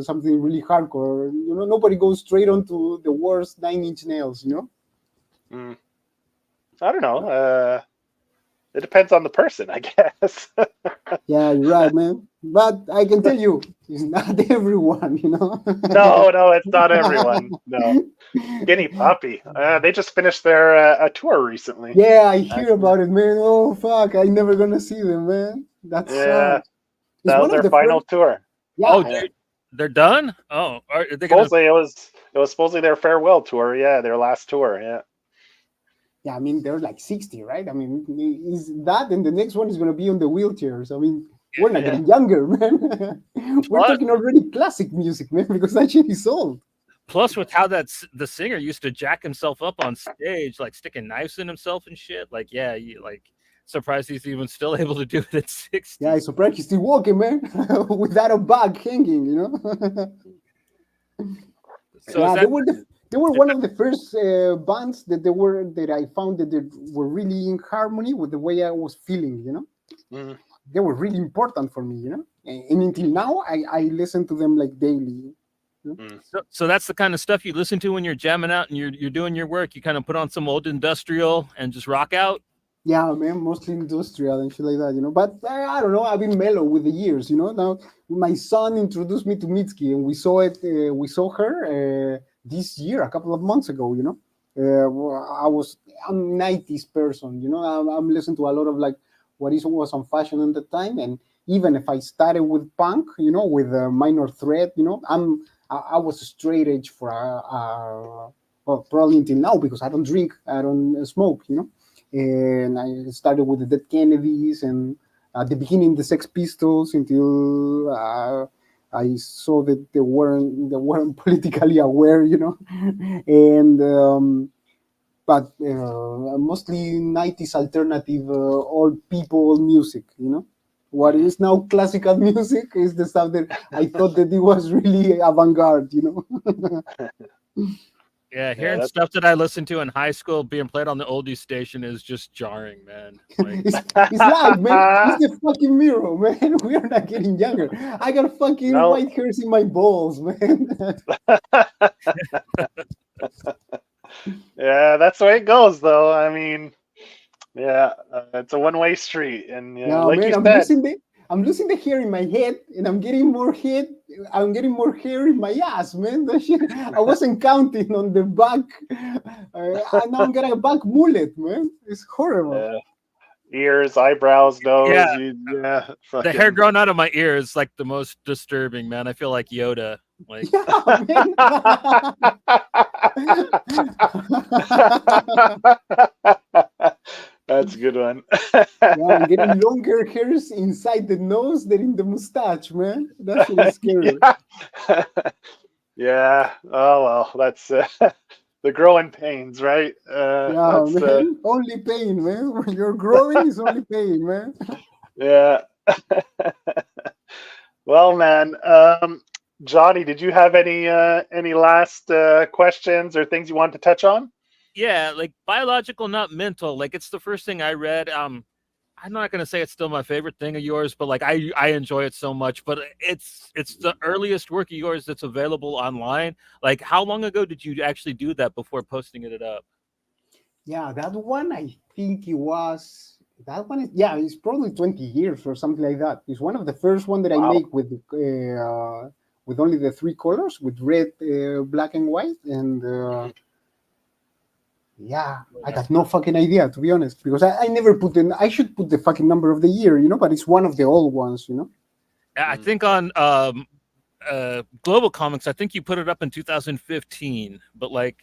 something really hardcore. Nobody goes straight onto the worst Nine Inch Nails. Mm. I don't know. It depends on the person, I guess. Yeah, you're right, man. But I can tell you, it's not everyone. No, no, it's not everyone. No, Skinny Puppy. They just finished their a tour recently. Yeah, I hear Actually, about it, man. Oh fuck, I never gonna see them, man. That yeah, sucks. It's that was one of their the final first. tour. Yeah, Oh, Yeah, they're done. Oh, are they gonna? supposedly it was supposedly their farewell tour. Yeah, their last tour. Yeah. yeah. I mean, they're like 60, right? I mean, is that, and the next one is gonna be on the wheelchairs. I mean, we're not Yeah. getting younger, man. We're Plus, talking already classic music, man, because that shit is old. plus with how the singer used to jack himself up on stage, like sticking knives in himself and shit. Like, yeah, you like surprised he's even still able to do it at Yeah, 60. I'm surprised he's still walking, man, without a bag hanging. So is Yeah, they that were they were is one that of the first bands that I found that they were really in harmony with the way I was feeling. Mhm. They were really important for me. And until now, I listen to them like daily. Mm. so that's the kind of stuff you listen to when you're jamming out and you're doing your work. You kind of put on some old industrial and just rock out. Yeah, man, mostly industrial and shit like that. But I don't know. I've been mellow with the years. Now my son introduced me to Mitski, and we saw it. We saw her this year, a couple of months ago. I'm 90s person. I'm listening to a lot of like was on fashion at the time, and even if I started with punk, with Minor Threat, I was straight edge for well, probably until now because I don't drink, I don't smoke. And I started with the Dead Kennedys and at the beginning the Sex Pistols until I saw that they weren't politically aware, and but mostly 90s alternative old people music, What Mhm. is now classical music is the stuff that I thought that it was really avant-garde. Yeah, Yeah, hearing stuff that I listened to in high school being played on the oldies station is just jarring, man. Like, it's life, man. It's the fucking mirror, man. We are not getting younger. I got fucking no. white hairs in my balls, man. Yeah, that's the way it goes, though. I mean, yeah, it's a one-way street, and yeah, Yeah, like you man. said, I'm losing the hair in my head, and I'm getting more head. I'm getting more hair in my ass, man. That shit, I wasn't counting on the back. Now I'm getting a back mullet, man. It's horrible. uh, ears, eyebrows, yeah, nose, yeah, the hair fucking. growing out of my ear is like the most disturbing, man. I feel like Yoda. Like, Yeah, man. That's a good one. Yeah, I'm getting longer hairs inside the nose than in the mustache, man. That shit is scary. Yeah. Yeah. Oh well, that's the growing pains, right? Yeah, man. Only pain, man. When you're growing, it's only pain, man. Yeah. Well, man, Johnny, did you have any last questions or things you wanted to touch on? Yeah, like biological, not mental. Like it's the first thing I read. I'm not gonna say it's still my favorite thing of yours, but like I enjoy it so much. But it's the earliest work of yours that's available online. Like how long ago did you actually do that before posting it up? Yeah, that one I think it was. That one is, yeah, it's probably 20 years or something like that. It's one of the first one that I Wow. make with only the three colors, with red, black, and white. And yeah, I got no fucking idea, to be honest, because I never put in. I should put the fucking number of the year, but it's one of the old ones, I think on Global Comics, I think you put it up in 2015. But like,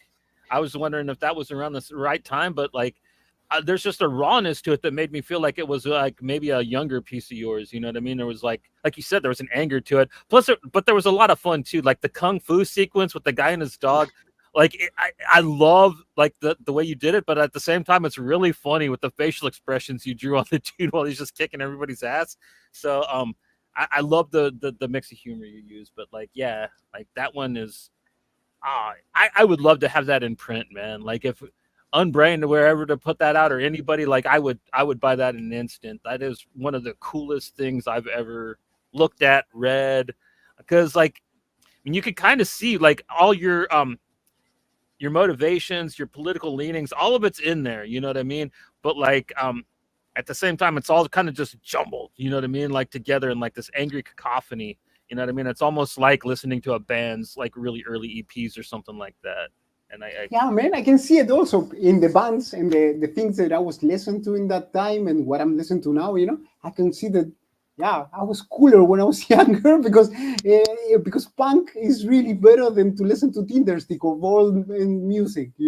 I was wondering if that was around the right time. But like, there's just a rawness to it that made me feel like it was like maybe a younger piece of yours. You know what I mean? There was like you said, there was an anger to it. Plus, but there was a lot of fun too, like the kung fu sequence with the guy and his dog. Like I love like the way you did it, but at the same time, it's really funny with the facial expressions you drew on the dude while he's just kicking everybody's ass. So I love the mix of humor you use, but like yeah, like that one is. I would love to have that in print, man. Like if Unbrained wherever to put that out or anybody, like I would buy that in an instant. That is one of the coolest things I've ever looked at, read, because like I mean, you could kind of see like all your motivations, your political leanings, all of it's in there. You know what I mean? But like at the same time, it's all kind of just jumbled. You know what I mean? Like together in like this angry cacophony. You know what I mean? It's almost like listening to a band's like really early EPs or something like that. And yeah, man, I can see it also in the bands and the things that I was listening to in that time and what I'm listening to now. I can see that. Yeah, I was cooler when I was younger because punk is really better than to listen to Tinderstick of all music. I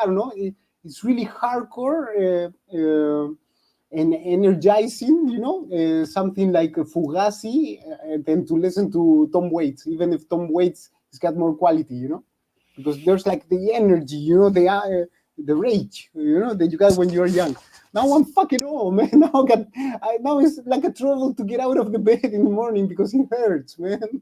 don't know. It's really hardcore and energizing. Something like Fugazi, than to listen to Tom Waits, even if Tom Waits has got more quality. Because there's like the energy, the rage, that you got when you're young. Now I'm fucking old, man. Now it's like a trouble to get out of the bed in the morning because it hurts, man.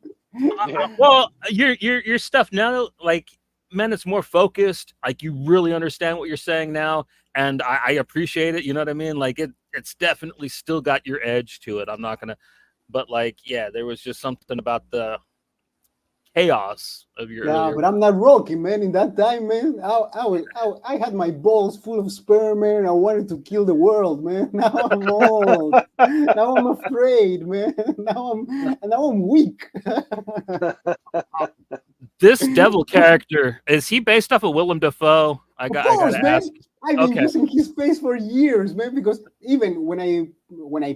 Well, your stuff now, like, man, it's more focused. Like you really understand what you're saying now, and I appreciate it. You know what I mean? Like it's definitely still got your edge to it. I'm not gonna, but like, yeah, there was just something about the chaos of your earlier. But I'm not rocking, man. In that time, man, I had my balls full of sperm, man. I wanted to kill the world, man. Now I'm old. Now I'm afraid, man. Now I'm weak. This devil character, is he based off of Willem Dafoe? I gotta ask. I've been using his face for years, man, because even when I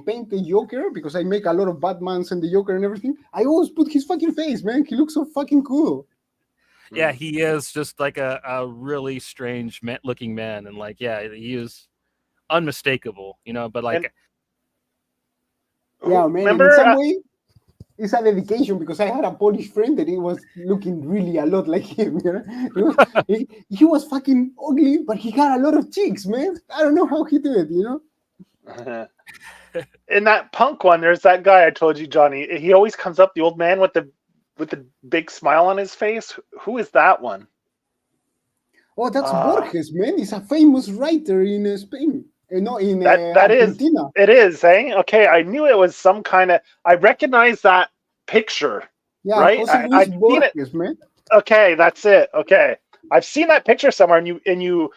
paint the Joker, because I make a lot of Batmans and the Joker and everything, I always put his fucking face, man. He looks so fucking cool. Yeah, he is just like a really strange looking man, and like, yeah, he is unmistakable, but like, yeah, man. Remember, in some way, it's a dedication because I had a Polish friend that he was looking really a lot like him. He was fucking ugly, but he got a lot of chicks, man. I don't know how he did it, In that punk one, there's that guy I told you, Johnny. He always comes up, the old man with the big smile on his face. Who is that one? Oh, that's Borges, man. He's a famous writer in Spain. No, in that Argentina. It is, eh? Okay, I knew it was some kind of. I recognize that picture. Yeah, right? Jose Luis Borges, man. Okay, that's it. Okay, I've seen that picture somewhere, and you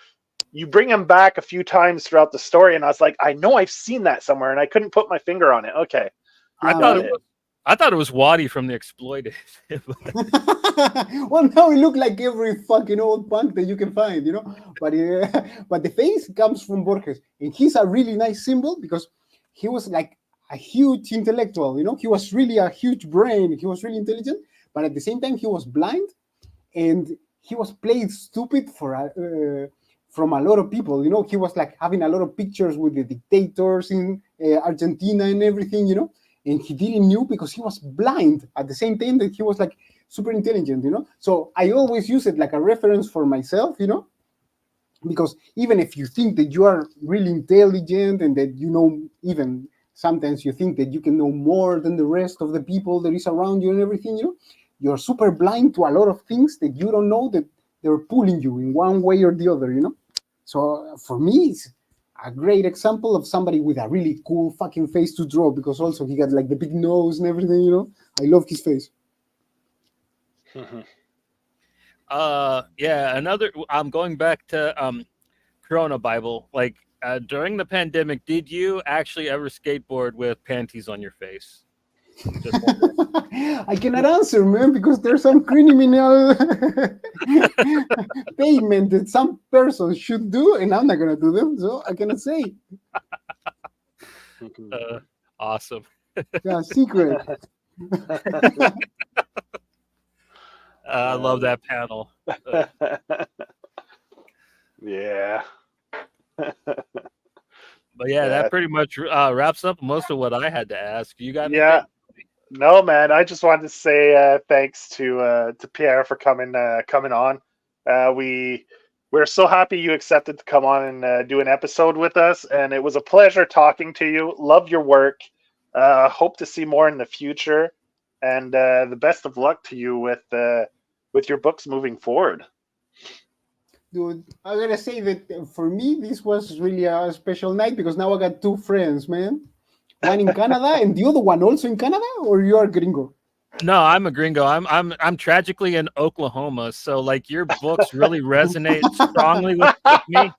bring him back a few times throughout the story, and I was like, I know I've seen that somewhere, and I couldn't put my finger on it. Okay, I thought it was Waddy from The Exploited. Well, now it looked like every fucking old punk that you can find, But the face comes from Borges, and he's a really nice symbol because he was like a huge intellectual, He was really a huge brain. He was really intelligent, but at the same time he was blind, and he was played stupid from a lot of people, He was like having a lot of pictures with the dictators in Argentina and everything, and he didn't know because he was blind at the same time that he was like super intelligent, you know. So I always use it like a reference for myself, you know, because even if you think that you are really intelligent and that you know, even sometimes you think that you can know more than the rest of the people that is around you and everything, you know, you're super blind to a lot of things that you don't know that they're pulling you in one way or the other, you know. So for me, it's a great example of somebody with a really cool fucking face to draw, because also he got like the big nose and everything, you know. I love his face. Yeah, I'm going back to Corona Bible. Like during the pandemic, did you actually ever skateboard with panties on your face? Just I cannot answer, man, because there's some criminal payment that some person should do, and I'm not gonna do them, so I cannot say. Awesome. Yeah, secret. I love that panel. Yeah. But yeah, that pretty much wraps up most of what I had to ask. You got anything? Yeah. No, man. I just wanted to say thanks to Pierre for coming on. We're so happy you accepted to come on and do an episode with us, and it was a pleasure talking to you. Love your work. Hope to see more in the future, and the best of luck to you with your books moving forward. Dude, I gotta say that for me, this was really a special night because now I got two friends, man. One in Canada and the other one also in Canada, or you are gringo? No, I'm a gringo. I'm tragically in Oklahoma, so like your books really resonate strongly with me.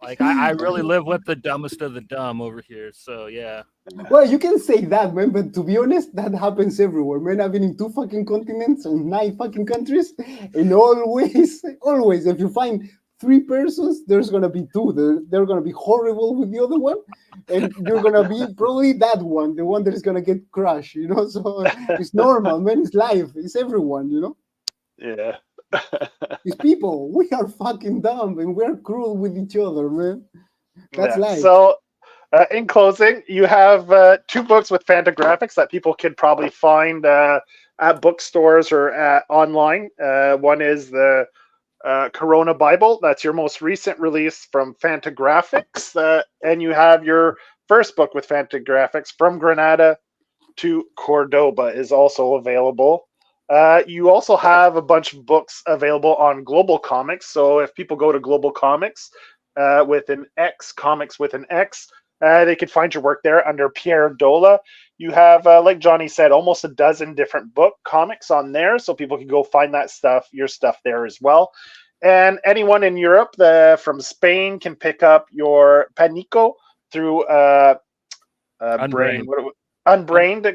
Like I really live with the dumbest of the dumb over here. So yeah. Well, you can say that, man, but to be honest, that happens everywhere, man. I've been in 2 fucking continents and 9 fucking countries, and always, if you find 3 persons, there's gonna be 2. They're gonna be horrible with the other one, and you're gonna be probably that one, the one that is gonna get crushed, you know. So it's normal, man. It's life. It's everyone, you know. Yeah. It's people. We are fucking dumb and we're cruel with each other, man. That's life. So, in closing, you have 2 books with Fantagraphics that people can probably find at bookstores or online. One is the Corona Bible. That's your most recent release from Fantagraphics. And you have your first book with Fantagraphics, From Granada to Cordoba, is also available. You also have a bunch of books available on Global Comics. So if people go to Global Comics with an X, Comics with an X, they can find your work there under Pier Dola. You have, like Johnny said, almost a dozen different comics on there, so people can go find your stuff there as well. And anyone in Europe from Spain can pick up your Panico through Unbrained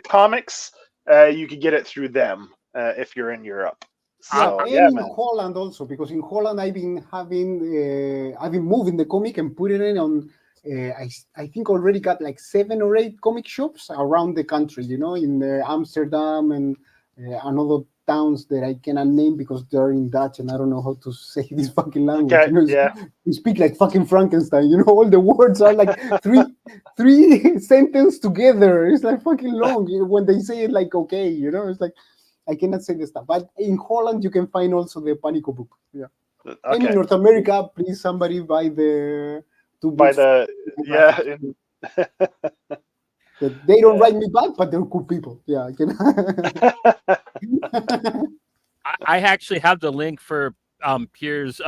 Comics. You can get it through them if you're in Europe. So, in Holland also, because in Holland I've been moving the comic and putting it on. I think already got like 7 or 8 comic shops around the country, you know, in Amsterdam and another towns that I cannot name because they're in Dutch and I don't know how to say this fucking language. Okay, you know, you speak like fucking Frankenstein, you know, all the words are like three sentences together. It's like fucking long when they say it like, okay, you know, it's like, I cannot say this stuff. But in Holland, you can find also the Panico book. Yeah. Okay. And in North America, please somebody buy the 2 books. They don't write me back, but they're cool people. Yeah, I can. I actually have the link for Pierre's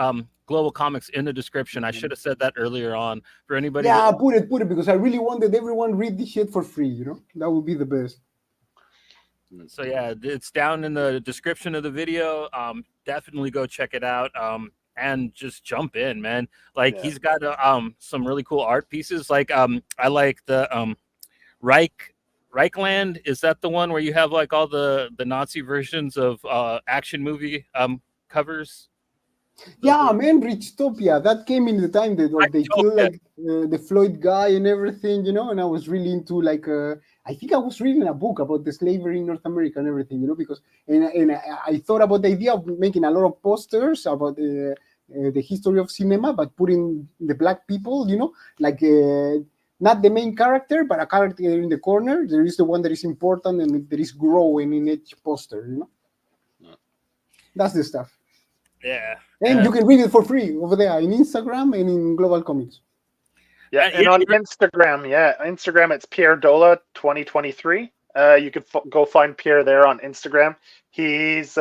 Global Comics in the description. I should have said that earlier on for anybody. Yeah, put it because I really wanted everyone read this shit for free. You know, that would be the best. So yeah, it's down in the description of the video. Definitely go check it out. And just jump in, man. Like he's got some really cool art pieces. Like I like the Reichland. Is that the one where you have like all the Nazi versions of action movie covers? Yeah, man, Richtopia. That came in the time that they killed like the Floyd guy and everything, you know. And I was really into like I think I was reading a book about the slavery in North America and everything, you know, because and I thought about the idea of making a lot of posters about the history of cinema, but putting the black people, you know, like not the main character, but a character in the corner. There is the one that is important and that is growing in each poster. That's the stuff. Yeah. And you can read it for free over there in Instagram and in Global Comics. Yeah, and on Instagram, it's Pier Dola 2023. You can go find Pierre there on Instagram. He's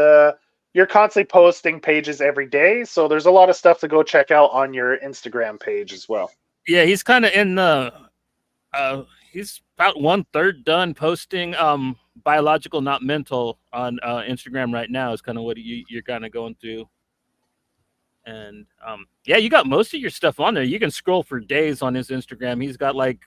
you're constantly posting pages every day, so there's a lot of stuff to go check out on your Instagram page as well. Yeah, he's kind of in the. He's about 1/3 done posting biological, not mental, on Instagram right now. Is kind of what you're kind of going through. And yeah, you got most of your stuff on there. You can scroll for days on his Instagram. He's got like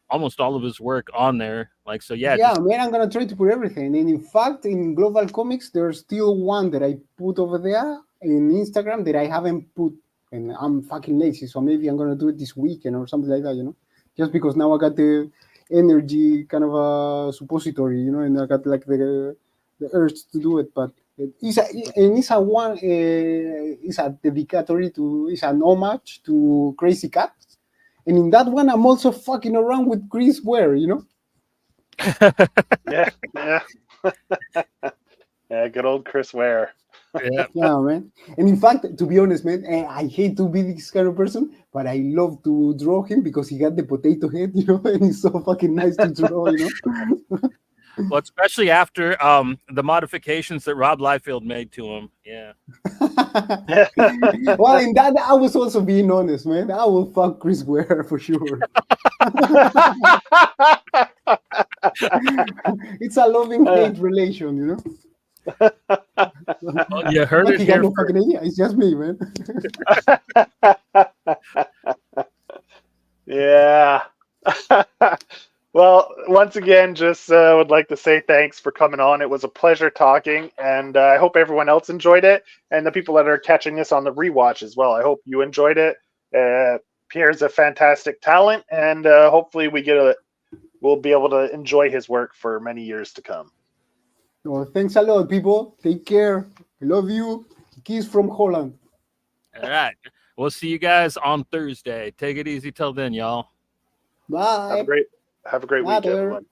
almost all of his work on there. Like, so yeah. Yeah, man, I'm gonna try to put everything. And in fact, in Global Comics, there's still one that I put over there in Instagram that I haven't put, and I'm fucking lazy. So maybe I'm gonna do it this weekend or something like that, just because now I got the energy kind of a suppository, and I got like the urge to do it. But it's a dedicatory to, it's an homage to Crazy Cat. And in that one, I'm also fucking around with Chris Ware, Yeah. Yeah, good old Chris Ware. Yeah. Yeah, man. And in fact, to be honest, man, I hate to be this kind of person, but I love to draw him because he got the potato head, and he's so fucking nice to draw, Well, especially after the modifications that Rob Liefeld made to him. Yeah. Well, in that, I was also being honest, man. I will fuck Chris Ware for sure. It's a loving-hate relation, Well, you heard it He got here. no fucking idea. It's just me, man. Yeah. Well, once again, just would like to say thanks for coming on. It was a pleasure talking, and I hope everyone else enjoyed it, and the people that are catching this on the rewatch as well. I hope you enjoyed it. Pierre's a fantastic talent, and hopefully we'll be able to enjoy his work for many years to come. Well, thanks a lot, people. Take care. I love you. Kiss from Holland. All right. We'll see you guys on Thursday. Take it easy till then, y'all. Bye. Have a great week, everyone.